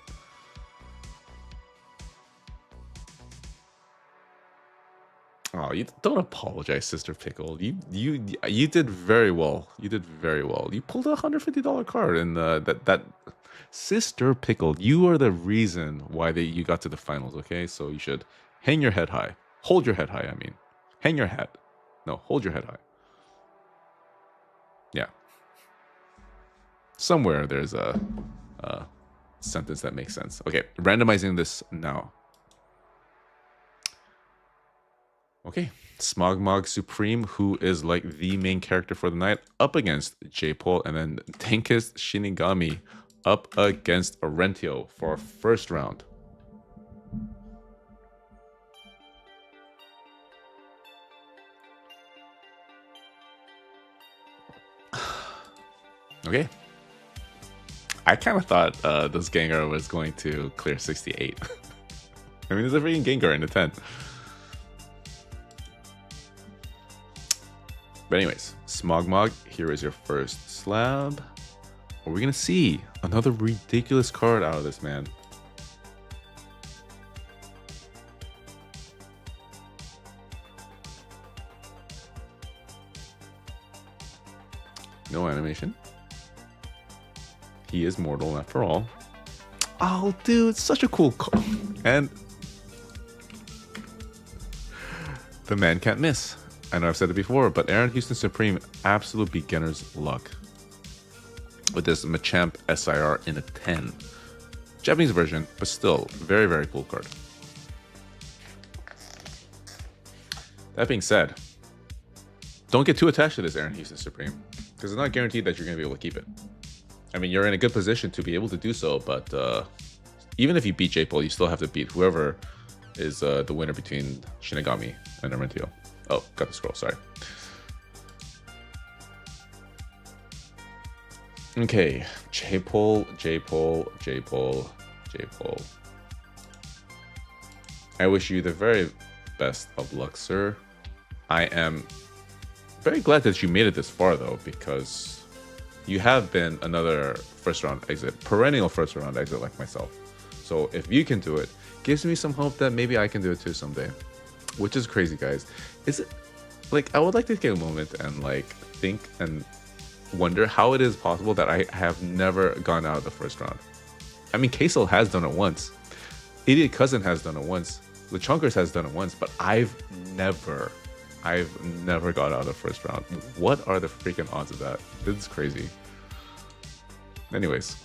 Oh, you don't apologize, Sister Pickle. You did very well. You did very well. You pulled a $150 card, and that Sister Pickle, you are the reason why you got to the finals. Okay, so you should hang your head high. Hold your head high. I mean, hang your head. No, hold your head high. Yeah. Somewhere there's sentence that makes sense. Okay, randomizing this now. Okay, Smogmog Supreme, who is like the main character for the night, up against J-Pole, and then Tankist Shinigami up against Arentio for our first round. Okay. I kind of thought this Gengar was going to clear 68. I mean, there's a freaking Gengar in the 10. But anyways, Smogmog, here is your first slab. Are we going to see another ridiculous card out of this, man? No animation. He is mortal after all. Oh, dude, such a cool card. And the man can't miss. I know I've said it before, but Aaron Houston Supreme, absolute beginner's luck with this Machamp SIR in a 10. Japanese version, but still, very, very cool card. That being said, don't get too attached to this Aaron Houston Supreme, because it's not guaranteed that you're going to be able to keep it. I mean, you're in a good position to be able to do so, but even if you beat J-Pole, you still have to beat whoever is the winner between Shinigami and Arentio. Oh, got the scroll, sorry. Okay, J-Pole, J-Pole, J-Pole, J-Pole. I wish you the very best of luck, sir. I am very glad that you made it this far, though, because you have been another first round exit, perennial first round exit like myself. So if you can do it, gives me some hope that maybe I can do it too someday. Which is crazy, guys. Is it like, I would like to take a moment and like think and wonder how it is possible that I have never gone out of the first round. I mean, Kaisel has done it once. Idiot Cousin has done it once. Lechonkers has done it once, but I've never got out of the first round. What are the freaking odds of that? This is crazy. Anyways,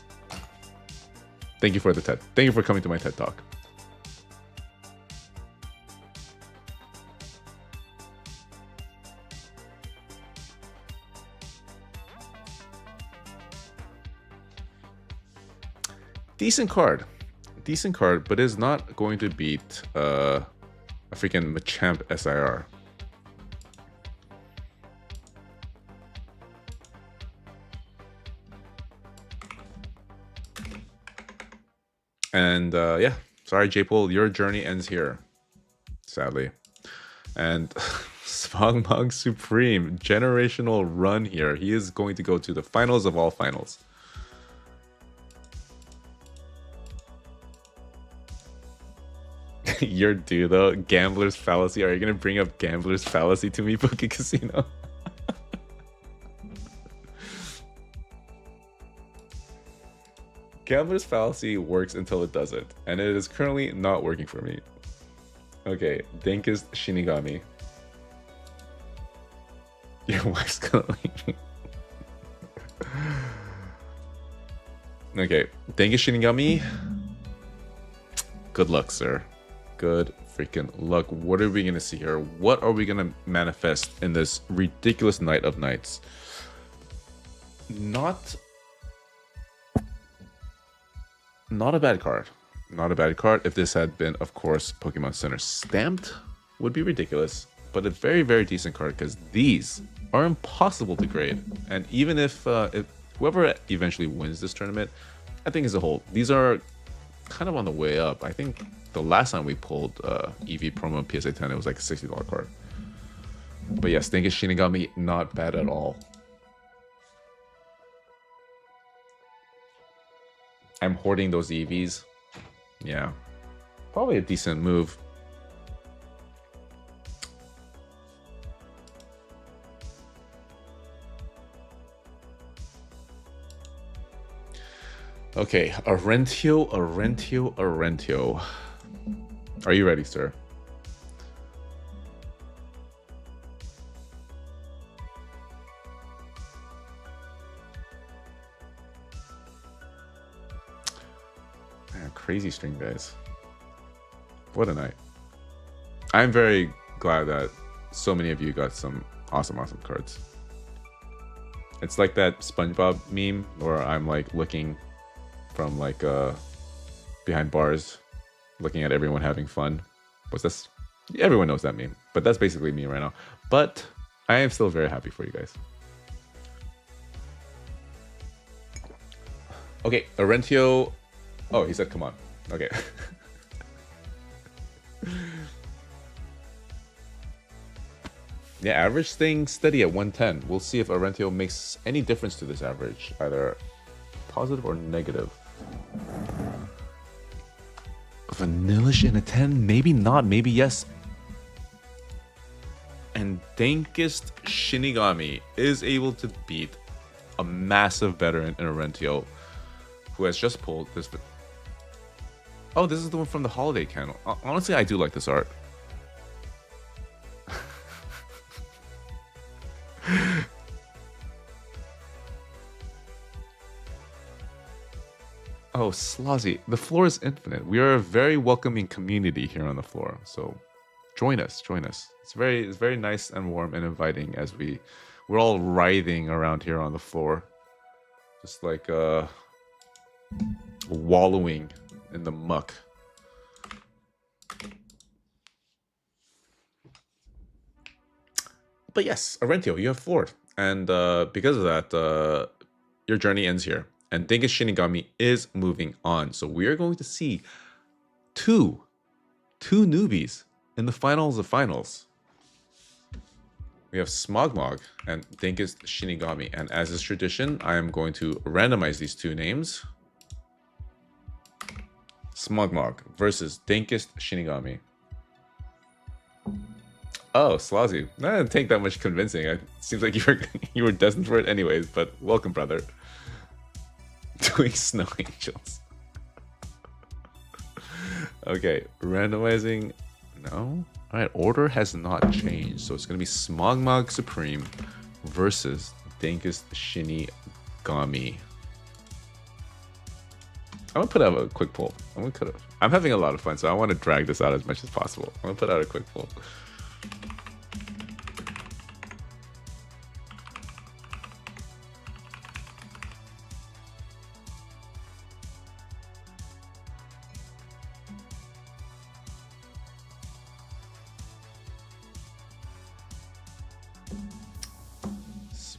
thank you for the TED. Thank you for coming to my TED Talk. Decent card, but is not going to beat a freaking Machamp SIR. And yeah, sorry, J-Pole, your journey ends here, sadly. And Smogmog Supreme, generational run here. He is going to go to the finals of all finals. You're due though. Gambler's fallacy. Are you gonna bring up gambler's fallacy to me, Poke Casino? Gambler's fallacy works until it doesn't, and it is currently not working for me. Okay, Denkist Shinigami. Your wife's gonna leave me. Okay, Denkist Shinigami. Good luck, sir. Good freaking luck. What are we gonna see here? What are we gonna manifest in this ridiculous night of nights? Not a bad card. Not a bad card. If this had been, of course, Pokemon Center stamped, would be ridiculous. But a very, very decent card, because these are impossible to grade. And even if whoever eventually wins this tournament, I think as a whole, these are kind of on the way up. I think the last time we pulled EV promo PSA 10, it was like a $60 card. But yes, Denkist Shinigami, not bad at all. I'm hoarding those EVs. Yeah, probably a decent move. Okay, Arentio. Are you ready, sir? crazy stream, guys. What a night. I'm very glad that so many of you got some awesome cards. It's like that SpongeBob meme where I'm like looking from like behind bars, looking at everyone having fun. What's this? Everyone knows that meme, but that's basically me right now. But I am still very happy for you guys. Okay, Arentio. Oh, he said, come on. Okay. Yeah, average staying steady at 110. We'll see if Arentio makes any difference to this average, either positive or negative. Vanillish in a 10? Maybe not, maybe yes. And Dankest Shinigami is able to beat a massive veteran in Arentio, who has just pulled this. Oh, this is the one from the holiday candle. Honestly, I do like this art. Oh, Slozzy, the floor is infinite. We are a very welcoming community here on the floor, so join us. It's very nice and warm and inviting as we're all writhing around here on the floor, just like wallowing in the muck. But yes, Arentio, you have floored, and because of that, your journey ends here. And Dankest Shinigami is moving on. So we are going to see two newbies in the finals of finals. We have Smogmog and Dankest Shinigami. And as is tradition, I am going to randomize these two names. Smogmog versus Dankest Shinigami. Oh, Slozzy. That didn't take that much convincing. It seems like you were destined for it anyways, but welcome, brother. Doing Snow Angels. Okay, randomizing. No. Alright, order has not changed. So it's going to be Smogmog Supreme versus Dankest Shinigami. I'm going to put out a quick poll. I'm having a lot of fun, so I want to drag this out as much as possible. I'm going to put out a quick poll.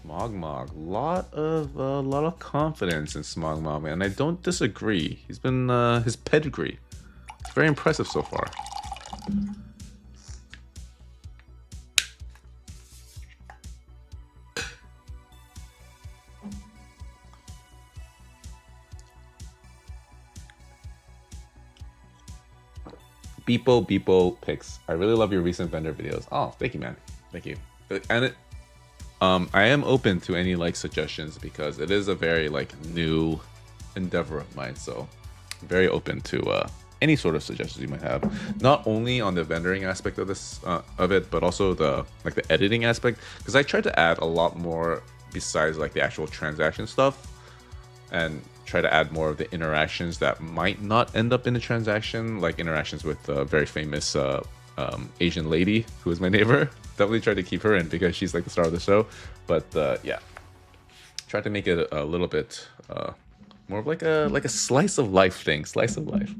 Smogmog, a lot of confidence in Smogmog, man. I don't disagree. He's been his pedigree. It's very impressive so far. Beepo Picks. I really love your recent vendor videos. Oh, thank you, man. Thank you. And I am open to any like suggestions because it is a very like new endeavor of mine. So I'm very open to any sort of suggestions you might have. Not only on the vendoring aspect of this of it, but also the editing aspect. Because I tried to add a lot more besides like the actual transaction stuff, and try to add more of the interactions that might not end up in the transaction, like interactions with a very famous Asian lady who is my neighbor. Definitely tried to keep her in because she's like the star of the show. But yeah, tried to make it a little bit more of like a slice of life thing. Slice of life.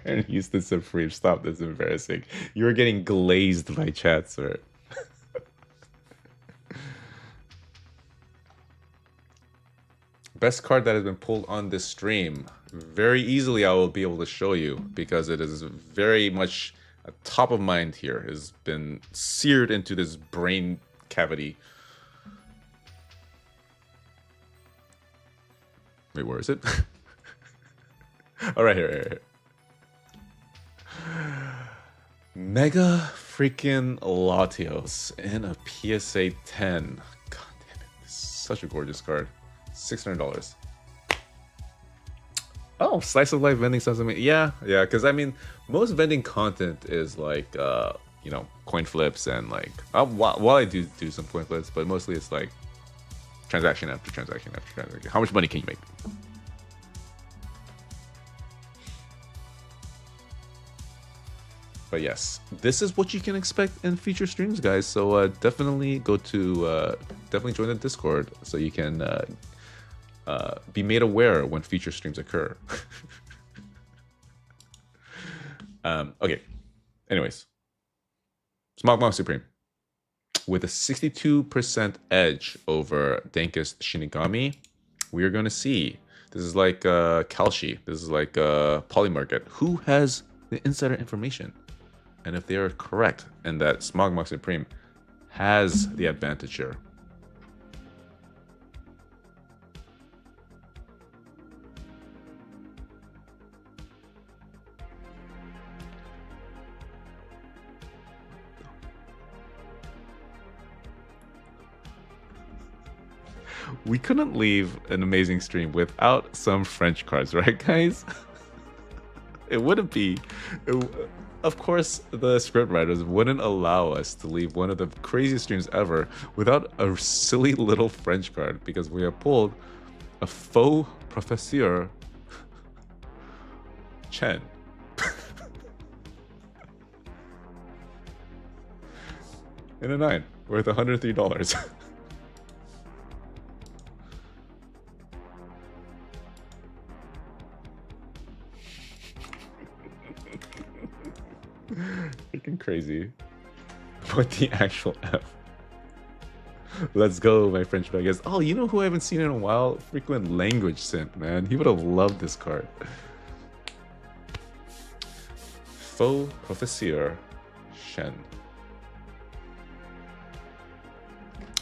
Aaron Houston Supreme, stop this, embarrassing. You are getting glazed by chat, sir. Best card that has been pulled on this stream. Very easily I will be able to show you because it is very much top of mind here. It has been seared into this brain cavity. Wait, where is it? All right, here. Mega freaking Latios in a PSA 10. God damn it. This is such a gorgeous card. $600. Oh, slice of life vending sounds amazing. Yeah, because I mean, most vending content is like, you know, coin flips and like, while I do some coin flips, but mostly it's like transaction after transaction after transaction. How much money can you make? But yes, this is what you can expect in future streams, guys. So definitely go to definitely join the Discord so you can be made aware when future streams occur. Okay. Anyways, Smogmog Supreme with a 62% edge over Dankest Shinigami. We are going to see. This is like Kalshi. This is like Polymarket. Who has the insider information? And if they are correct, and that Smogmog Supreme has the advantage here. We couldn't leave an amazing stream without some French cards, right, guys? It wouldn't be. Of course, the scriptwriters wouldn't allow us to leave one of the craziest streams ever without a silly little French card, because we have pulled a faux professeur Chen. In a 9, worth $103. Freaking crazy. What the actual F? Let's go, my French baguettes. Oh, you know who I haven't seen in a while? Frequent language simp, man. He would have loved this card. Faux Professeur Shen.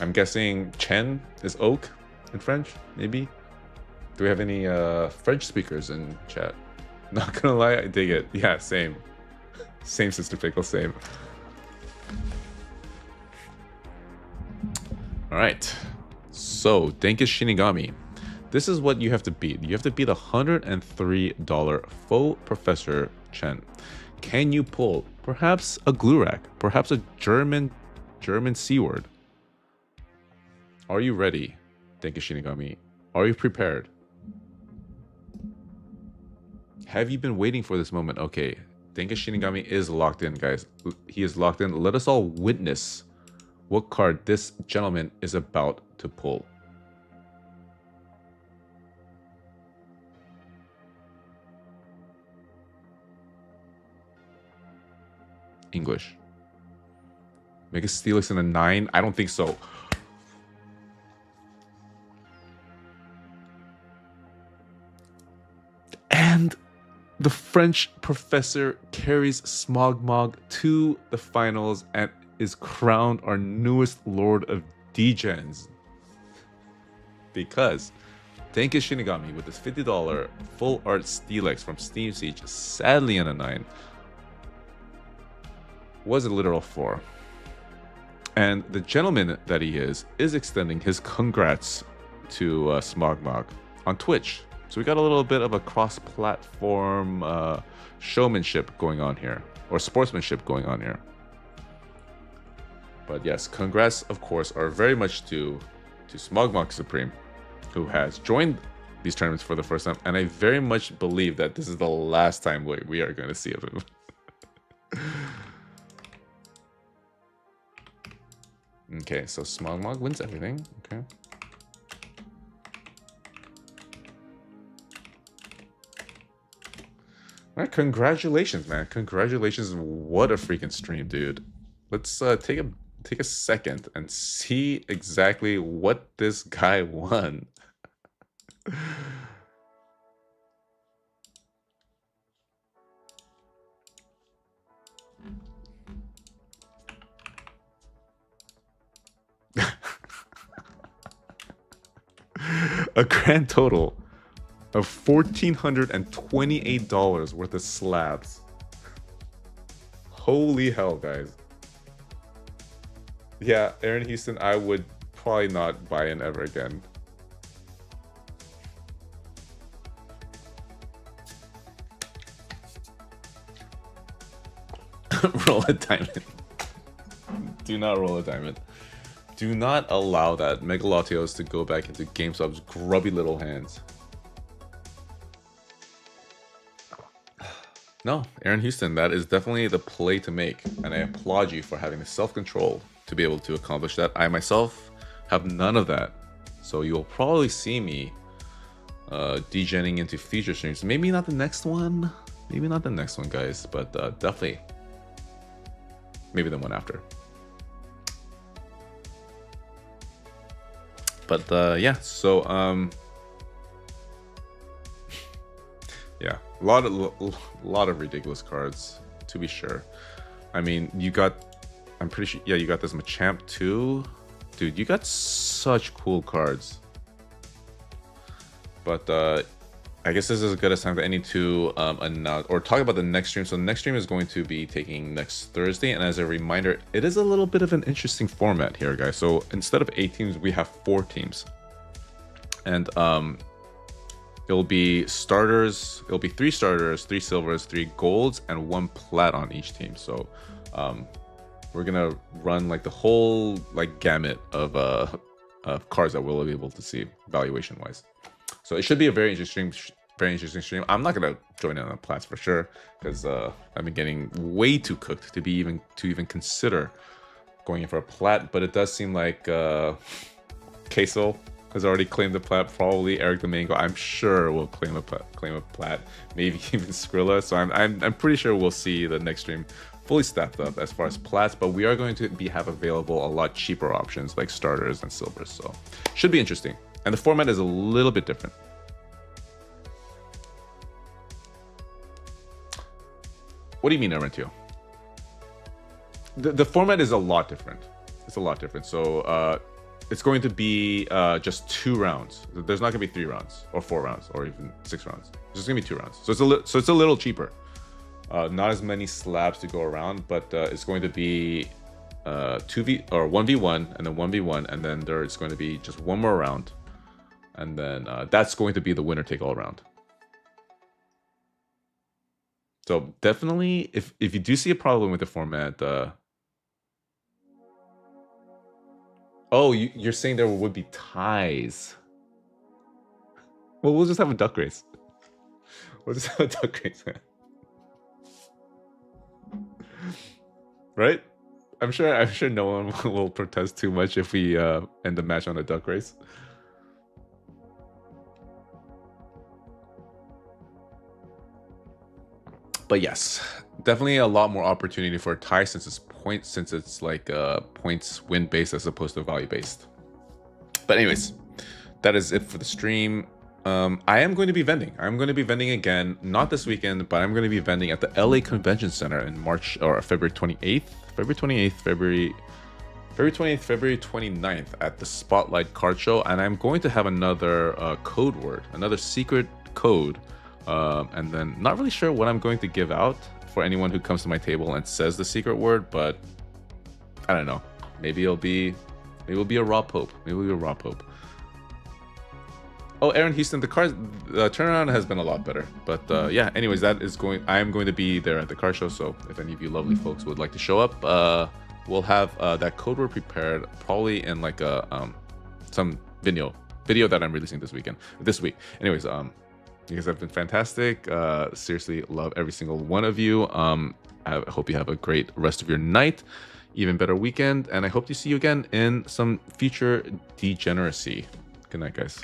I'm guessing Chen is oak in French, maybe? Do we have any French speakers in chat? Not gonna lie, I dig it. Yeah, same. Same, Sister Pickle, same. Alright. So, Dankest Shinigami. This is what you have to beat. You have to beat a $103 faux Professor Chen. Can you pull perhaps a Glurak? Perhaps a German C word? Are you ready, Dankest Shinigami? Are you prepared? Have you been waiting for this moment? Okay. Dankest Shinigami is locked in, guys. He is locked in. Let us all witness what card this gentleman is about to pull. English. Mega Steelix in a 9? I don't think so. And the French professor carries Smogmog to the finals and is crowned our newest Lord of Degens. Because Dankest Shinigami with his $50 full art Steelix from Steam Siege, sadly in a 9, was a literal 4. And the gentleman that he is extending his congrats to Smogmog on Twitch. So we got a little bit of a cross-platform showmanship going on here, or sportsmanship going on here. But yes, congrats, of course, are very much due to Smogmog Supreme, who has joined these tournaments for the first time, and I very much believe that this is the last time we are going to see of him. Okay, so Smogmog wins everything. Okay. All right, congratulations, man. Congratulations. What a freaking stream, dude. Let's take a second and see exactly what this guy won. A grand total of $1,428 worth of slabs. Holy hell, guys. Yeah, Aaron Houston, I would probably not buy in ever again. Roll a diamond. Do not roll a diamond. Do not allow that Megalatios to go back into Gamestop's grubby little hands. No, Aaron Houston, that is definitely the play to make, and I applaud you for having the self-control to be able to accomplish that. I myself have none of that, so you'll probably see me degenning into future streams. Maybe not the next one, guys, but definitely maybe the one after. But yeah, so yeah, a lot of ridiculous cards, to be sure. I mean, you got, I'm pretty sure, yeah, you got this Machamp too. Dude, you got such cool cards. But I guess this is as good a time as any to announce or talk about the next stream. So the next stream is going to be taking next Thursday, and as a reminder, it is a little bit of an interesting format here, guys. So instead of 8 teams, we have 4 teams, and it'll be starters. It'll be 3 starters, 3 silvers, 3 golds, and 1 plat on each team. So we're gonna run like the whole like gamut of cards that we'll be able to see valuation wise. So it should be a very interesting stream. I'm not gonna join in on the plats for sure, because I've been getting way too cooked to even consider going in for a plat. But it does seem like Queso has already claimed the plat. Probably Eric the Mango, I'm sure, will claim a plat. Maybe even Skrilla. So I'm pretty sure we'll see the next stream fully staffed up as far as plats. But we are going to have available a lot cheaper options like starters and silvers. So should be interesting. And the format is a little bit different. What do you mean, Arentio? The format is a lot different. It's a lot different. So it's going to be just 2 rounds. There's not going to be 3 rounds or 4 rounds or even 6 rounds. It's just going to be 2 rounds. So it's a little cheaper. Not as many slabs to go around, but it's going to be 2v or 1v1 and then 1v1, and then there's going to be just 1 more round. And then that's going to be the winner take all round. So definitely, if you do see a problem with the format, oh, you're saying there would be ties. Well, we'll just have a duck race. We'll just have a duck race, man. Right? I'm sure no one will protest too much if we end the match on a duck race. But yes, definitely a lot more opportunity for a tie since it's like points win based as opposed to value based. But anyways, that is it for the stream. I am going to be vending. I'm going to be vending again, not this weekend, but I'm going to be vending at the LA Convention Center in March or February 28th, February 29th at the Spotlight Card Show, and I'm going to have another code word, another secret code. And then not really sure what I'm going to give out for anyone who comes to my table and says the secret word, but I don't know. Maybe it'll be a raw pope. Maybe it'll be a raw pope. Oh, Aaron Houston, the turnaround has been a lot better. But yeah, anyways, I am going to be there at the car show. So if any of you lovely folks would like to show up, we'll have that code word prepared probably in like some video that I'm releasing this week. Anyways, you guys have been fantastic. Seriously, love every single one of you. I hope you have a great rest of your night, even better weekend, and I hope to see you again in some future degeneracy. Good night, guys.